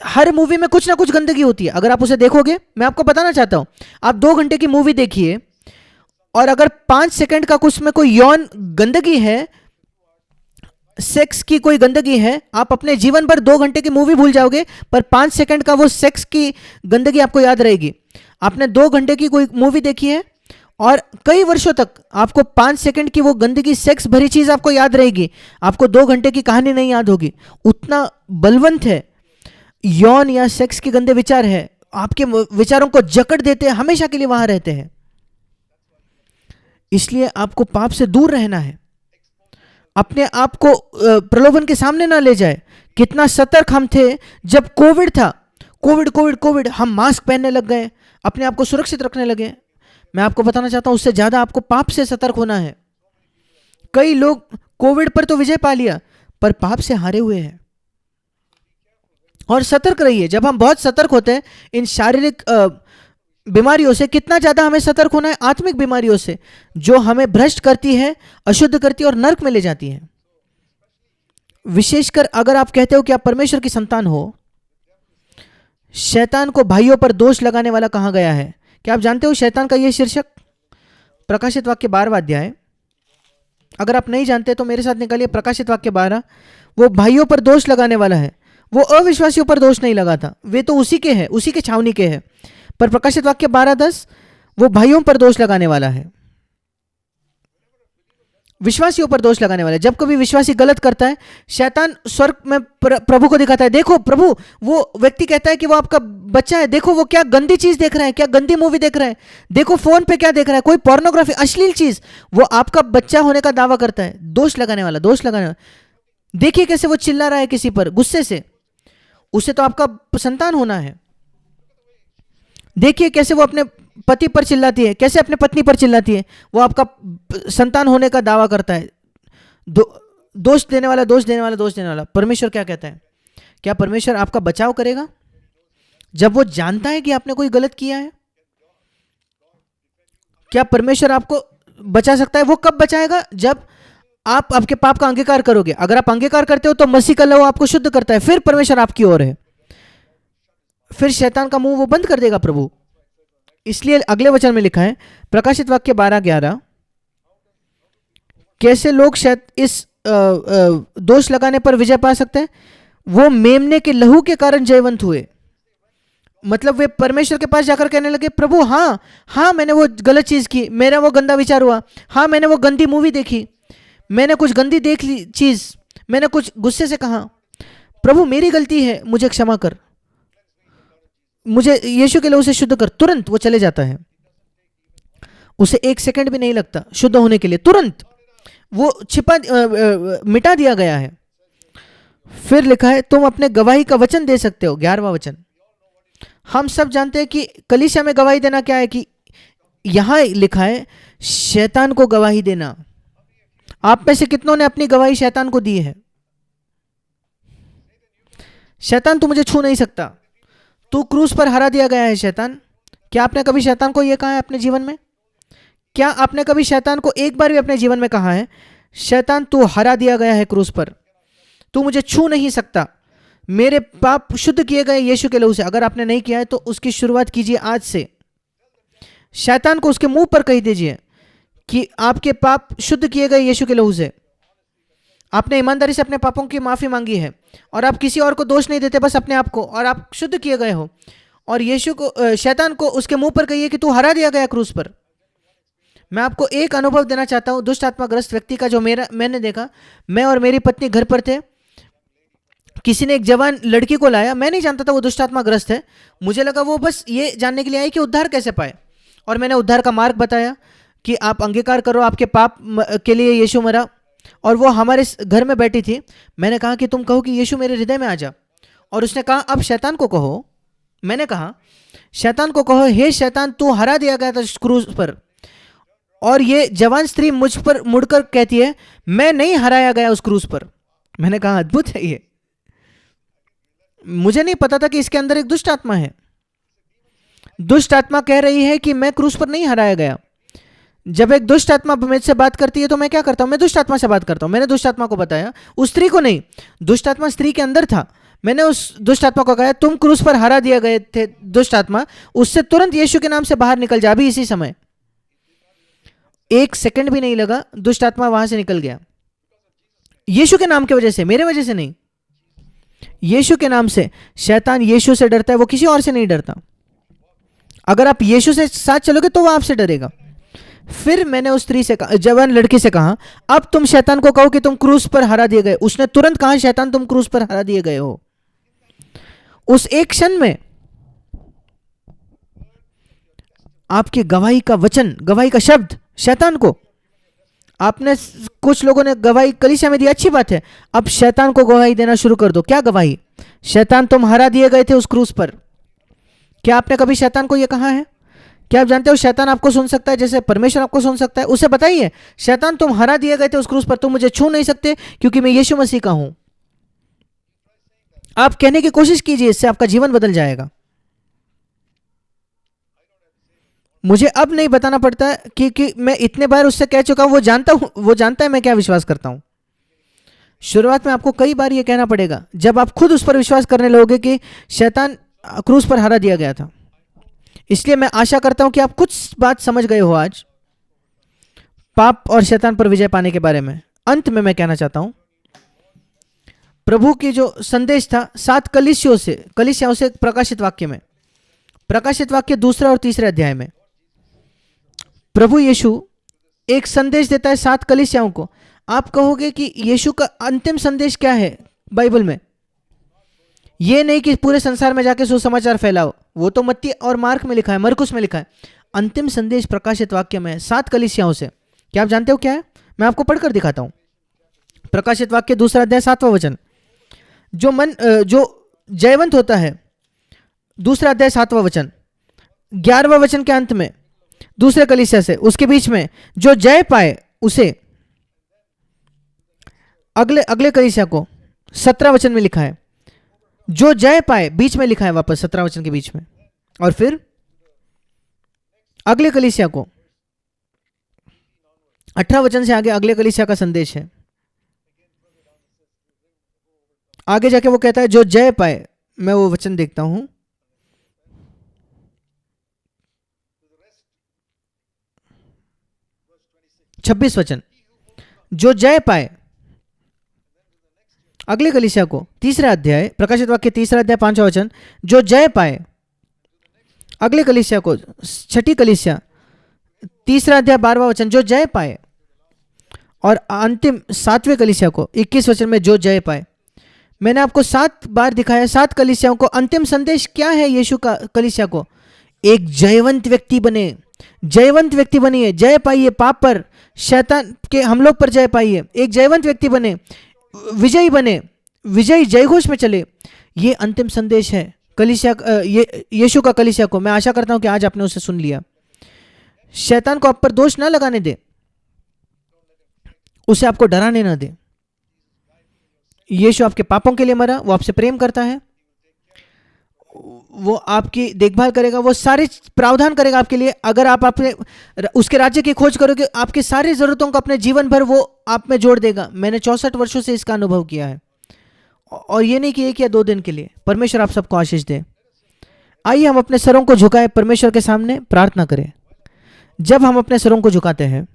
हर मूवी में कुछ ना कुछ गंदगी होती है। अगर आप उसे देखोगे, मैं आपको बताना चाहता हूं, आप 2 घंटे की मूवी देखिए और अगर 5 सेकंड का कुछ में कोई यौन गंदगी है, सेक्स की कोई गंदगी है, आप अपने जीवन भर 2 घंटे की मूवी भूल जाओगे, पर 5 सेकंड का वो सेक्स की गंदगी आपको याद रहेगी। आपने 2 घंटे की कोई मूवी देखी है और कई वर्षों तक आपको 5 सेकंड की वो गंदगी, सेक्स भरी चीज आपको याद रहेगी। आपको 2 घंटे की कहानी नहीं याद होगी। उतना बलवंत है यौन या सेक्स के गंदे विचार है। आपके विचारों को जकड़ देते हैं, हमेशा के लिए वहां रहते हैं। इसलिए आपको पाप से दूर रहना है। अपने आप को प्रलोभन के सामने ना ले जाए। कितना सतर्क हम थे जब कोविड था। कोविड हम मास्क पहनने लग गए, अपने आप को सुरक्षित रखने लगे। मैं आपको बताना चाहता हूं, उससे ज्यादा आपको पाप से सतर्क होना है। कई लोग कोविड पर तो विजय पा लिया, पर पाप से हारे हुए हैं। और सतर्क रहिए। जब हम बहुत सतर्क होते हैं इन शारीरिक बीमारियों से, कितना ज्यादा हमें सतर्क होना है आत्मिक बीमारियों से, जो हमें भ्रष्ट करती है, अशुद्ध करती है और नरक में ले जाती है। विशेषकर अगर आप कहते हो कि आप परमेश्वर की संतान हो। शैतान को भाइयों पर दोष लगाने वाला कहा गया है। क्या आप जानते हो शैतान का यह शीर्षक? प्रकाशित वाक्य 12वां अध्याय। अगर आप नहीं जानते तो मेरे साथ निकालिए प्रकाशित वाक्य 12। वो भाइयों पर दोष लगाने वाला है। वो अविश्वासियों पर दोष नहीं लगाता, वे तो उसी के हैं, उसी के छावनी के हैं। पर प्रकाशित वाक्य 12:10 वो भाइयों पर दोष लगाने वाला है, विश्वासियों पर दोष लगाने वाला है। जब कभी विश्वासी गलत करता है, शैतान स्वर्ग में प्रभु को दिखाता है, देखो प्रभु, वो व्यक्ति कहता है कि वो आपका बच्चा है, देखो वो क्या गंदी चीज देख रहा है, क्या गंदी मूवी देख रहा है, देखो फोन पे क्या देख रहा है, कोई पोर्नोग्राफी, अश्लील चीज। वो आपका बच्चा होने का दावा करता है। दोष लगाने वाला, दोष लगाने वाला। देखिए कैसे वो चिल्ला रहा है किसी पर गुस्से से। उसे तो आपका संतान होना है। देखिए कैसे वो अपने पति पर चिल्लाती है, कैसे अपने पत्नी पर चिल्लाती है। वो आपका संतान होने का दावा करता है। दोष देने वाला, दोष देने वाला, दोष देने वाला। परमेश्वर क्या कहता है? क्या परमेश्वर आपका बचाव करेगा जब वो जानता है कि आपने कोई गलत किया है? क्या परमेश्वर आपको बचा सकता है? वो कब बचाएगा? जब आप आपके पाप का अंगीकार करोगे। अगर आप अंगीकार करते हो तो मसीह का लहू आपको शुद्ध करता है, फिर परमेश्वर आपकी ओर है, फिर शैतान का मुंह वो बंद कर देगा प्रभु। इसलिए अगले वचन में लिखा है प्रकाशित वाक्य 12:11, कैसे लोग शायद इस दोष लगाने पर विजय पा सकते हैं? वो मेमने के लहू के कारण जयवंत हुए। मतलब वे परमेश्वर के पास जाकर कहने लगे, प्रभु हाँ मैंने वो गलत चीज की, मेरा वो गंदा विचार हुआ, हाँ मैंने वो गंदी मूवी देखी, मैंने कुछ गंदी देख ली चीज, मैंने कुछ गुस्से से कहा, प्रभु मेरी गलती है, मुझे क्षमा कर, मुझे यीशु के लहू से शुद्ध कर। तुरंत वो चले जाता है। उसे 1 सेकंड भी नहीं लगता शुद्ध होने के लिए। तुरंत वो मिटा दिया गया है। फिर लिखा है तुम अपने गवाही का वचन दे सकते हो, 11वां वचन। हम सब जानते हैं कि कलीसिया में गवाही देना क्या है, कि यहां लिखा है शैतान को गवाही देना। आप में से कितनों ने अपनी गवाही शैतान को दी है? शैतान तू मुझे छू नहीं सकता, तू क्रूस पर हरा दिया गया है शैतान। क्या आपने कभी शैतान को यह कहा है अपने जीवन में? क्या आपने कभी शैतान को एक बार भी अपने जीवन में कहा है शैतान तू हरा दिया गया है क्रूस पर, तू मुझे छू नहीं सकता, मेरे पाप शुद्ध किए गए यीशु के लहू से? अगर आपने नहीं किया है तो उसकी शुरुआत कीजिए आज से। शैतान को उसके मुंह पर कह दीजिए कि आपके पाप शुद्ध किए गए यीशु के लहू से। आपने ईमानदारी से अपने पापों की माफी मांगी है और आप किसी और को दोष नहीं देते, बस अपने आप को, और आप शुद्ध किए गए हो। और यीशु को, शैतान को उसके मुंह पर कहिए कि तू हरा दिया गया क्रूस पर। मैं आपको एक अनुभव देना चाहता हूं दुष्ट आत्माग्रस्त व्यक्ति का, जो मैंने देखा। मैं और मेरी पत्नी घर पर थे, किसी ने एक जवान लड़की को लाया। मैं नहीं जानता था वो दुष्ट आत्माग्रस्त है, मुझे लगा वो बस ये जानने के लिए आई कि उद्धार कैसे पाए। और मैंने उद्धार का मार्ग बताया कि आप अंगीकार करो, आपके पाप के लिए यीशु मरा। और वो हमारे घर में बैठी थी। मैंने कहा कि तुम कहो कि यीशु मेरे हृदय में आ जा। और उसने कहा अब शैतान को कहो। मैंने कहा शैतान को कहो, हे शैतान तू हरा दिया गया था क्रूस पर। और ये जवान स्त्री मुझ पर मुड़कर कहती है मैं नहीं हराया गया उस क्रूस पर। मैंने कहा अद्भुत है ये, मुझे नहीं पता था कि इसके अंदर एक दुष्ट आत्मा है। दुष्ट आत्मा कह रही है कि मैं क्रूस पर नहीं हराया गया। जब एक दुष्ट आत्मा मुझसे बात करती है तो मैं क्या करता हूं? मैं दुष्ट आत्मा से बात करता हूं। मैंने दुष्ट आत्मा को बताया, उस स्त्री को नहीं। दुष्ट आत्मा स्त्री के अंदर था। मैंने उस दुष्ट आत्मा को कहा तुम क्रूस पर हरा दिए गए थे दुष्ट आत्मा, उससे तुरंत यीशु के नाम से बाहर निकल जा अभी इसी समय। 1 सेकंड भी नहीं लगा, दुष्ट आत्मा वहां से निकल गया। यीशु के नाम की वजह से, मेरे वजह से नहीं, यीशु के नाम से। शैतान यीशु से डरता है, वो किसी और से नहीं डरता। अगर आप यीशु से साथ चलोगे तो वो आपसे डरेगा। फिर मैंने उस स्त्री से कहा, जवान लड़की से कहा अब तुम शैतान को कहो कि तुम क्रूस पर हरा दिए गए। उसने तुरंत कहा शैतान तुम क्रूस पर हरा दिए गए हो। उस एक क्षण में आपकी गवाही का वचन, गवाही का शब्द शैतान को, आपने कुछ लोगों ने गवाही कलीसिया में दी, अच्छी बात है। अब शैतान को गवाही देना शुरू कर दो। क्या गवाही? शैतान तुम हरा दिए गए थे उस क्रूस पर। क्या आपने कभी शैतान को यह कहा है? क्या आप जानते हो शैतान आपको सुन सकता है जैसे परमेश्वर आपको सुन सकता है? उसे बताइए शैतान तुम हरा दिए गए थे उस क्रूस पर, तुम मुझे छू नहीं सकते क्योंकि मैं यीशु मसीह का हूं। आप कहने की कोशिश कीजिए, इससे आपका जीवन बदल जाएगा। मुझे अब नहीं बताना पड़ता कि मैं इतने बार उससे कह चुका हूं, वो जानता है मैं क्या विश्वास करता हूं। शुरुआत में आपको कई बार यह कहना पड़ेगा जब आप खुद उस पर विश्वास करने लगोगे कि शैतान क्रूस पर हरा दिया गया था। इसलिए मैं आशा करता हूं कि आप कुछ बात समझ गए हो आज पाप और शैतान पर विजय पाने के बारे में। अंत में मैं कहना चाहता हूं प्रभु की जो संदेश था 7 कलीसियाओं से प्रकाशित वाक्य में, प्रकाशित वाक्य 2 और 3 अध्याय में प्रभु यीशु एक संदेश देता है 7 कलीसियाओं को। आप कहोगे कि यीशु का अंतिम संदेश क्या है बाइबल में? ये नहीं कि पूरे संसार में जाके सुसमाचार फैलाओ, वो तो मत्ती और मार्क में लिखा है, मरकुस में लिखा है। अंतिम संदेश प्रकाशित वाक्य में 7 कलीसियाओं से। क्या आप जानते हो क्या है? मैं आपको पढ़कर दिखाता हूं। प्रकाशित वाक्य 2 अध्याय 7वां वचन। जो जयवंत होता है, 2 अध्याय 7वां वचन। 11वां वचन के अंत में दूसरे कलीसिया से, उसके बीच में जो जय पाए उसे, अगले कलीसिया को 17 वचन में लिखा है जो जय पाए, बीच में लिखा है वापस 17 वचन के बीच में। और फिर अगले कलीसिया को 18 वचन से आगे अगले कलीसिया का संदेश है। आगे जाके वो कहता है जो जय पाए। मैं वो वचन देखता हूं, 26 वचन। जो जय पाए, अगले कलीसिया को 3 अध्याय, प्रकाशित वाक्य 3 अध्याय 5वां वचन। जो जय पाए, अगले कलीसिया को 6ठी कलीसिया 3 अध्याय 12वां वचन। जो जय पाए। और अंतिम 7वें कलीसिया को 21 वचन में जो जय पाए। मैंने आपको 7 बार दिखाया 7 कलीसियाओं को। अंतिम संदेश क्या है यीशु का कलीसिया को? एक जयवंत व्यक्ति बने, जयवंत व्यक्ति बनिए, जय पाइए पाप पर, शैतान के हम लोग पर जय पाइए। एक जयवंत व्यक्ति बने, विजयी बने, विजयी जयघोष में चले। ये अंतिम संदेश है कलीसिया ये यीशु का कलीसिया को। मैं आशा करता हूं कि आज आपने उसे सुन लिया। शैतान को आप पर दोष ना लगाने दे, उसे आपको डराने ना दे। यीशु आपके पापों के लिए मरा, वो आपसे प्रेम करता है, वो आपकी देखभाल करेगा, वो सारे प्रावधान करेगा आपके लिए। अगर आप अपने उसके राज्य की खोज करोगे, आपकी सारी जरूरतों को अपने जीवन भर वो आप में जोड़ देगा। मैंने 64 वर्षों से इसका अनुभव किया है, और ये नहीं कि 1 या 2 दिन के लिए। परमेश्वर आप सबको आशीष दे। आइए हम अपने सरों को झुकाएं, परमेश्वर के सामने प्रार्थना करें। जब हम अपने सरों को झुकाते हैं,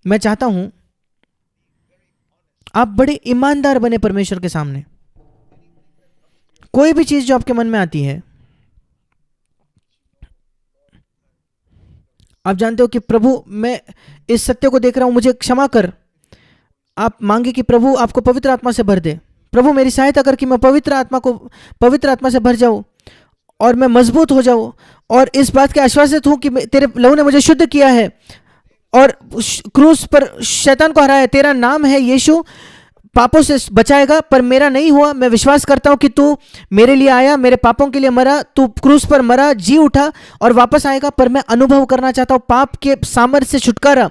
मैं चाहता हूं आप बड़े ईमानदार बने परमेश्वर के सामने। कोई भी चीज जो आपके मन में आती है, आप जानते हो कि प्रभु मैं इस सत्य को देख रहा हूं, मुझे क्षमा कर। आप मांगे कि प्रभु आपको पवित्र आत्मा से भर दे। प्रभु मेरी सहायता कर कि मैं पवित्र आत्मा से भर जाऊं और मैं मजबूत हो जाऊं, और इस बात के आश्वासित हूं कि तेरे लहू ने मुझे शुद्ध किया है और क्रूस पर शैतान को हराया। तेरा नाम है यीशु, पापों से बचाएगा, पर मेरा नहीं हुआ। मैं विश्वास करता हूं कि तू मेरे लिए आया, मेरे पापों के लिए मरा, तू क्रूस पर मरा, जी उठा और वापस आएगा। पर मैं अनुभव करना चाहता हूं पाप के सामर्थ्य से छुटकारा,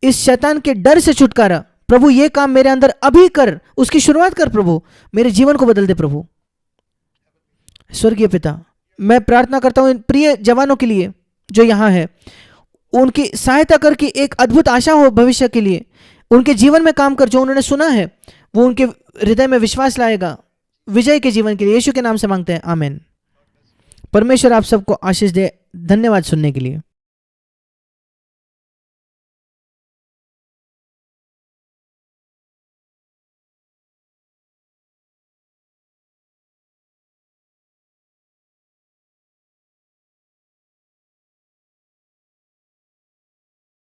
इस शैतान के डर से छुटकारा। प्रभु ये काम मेरे अंदर अभी कर, उसकी शुरुआत कर। प्रभु मेरे जीवन को बदल दे। प्रभु स्वर्गीय पिता, मैं प्रार्थना करता हूं इन प्रिय जवानों के लिए जो यहां है, उनकी सहायता कर कि एक अद्भुत आशा हो भविष्य के लिए। उनके जीवन में काम कर, जो उन्होंने सुना है वो उनके हृदय में विश्वास लाएगा विजय के जीवन के लिए। यीशु के नाम से मांगते हैं, आमीन। परमेश्वर आप सबको आशीष दे। धन्यवाद सुनने के लिए।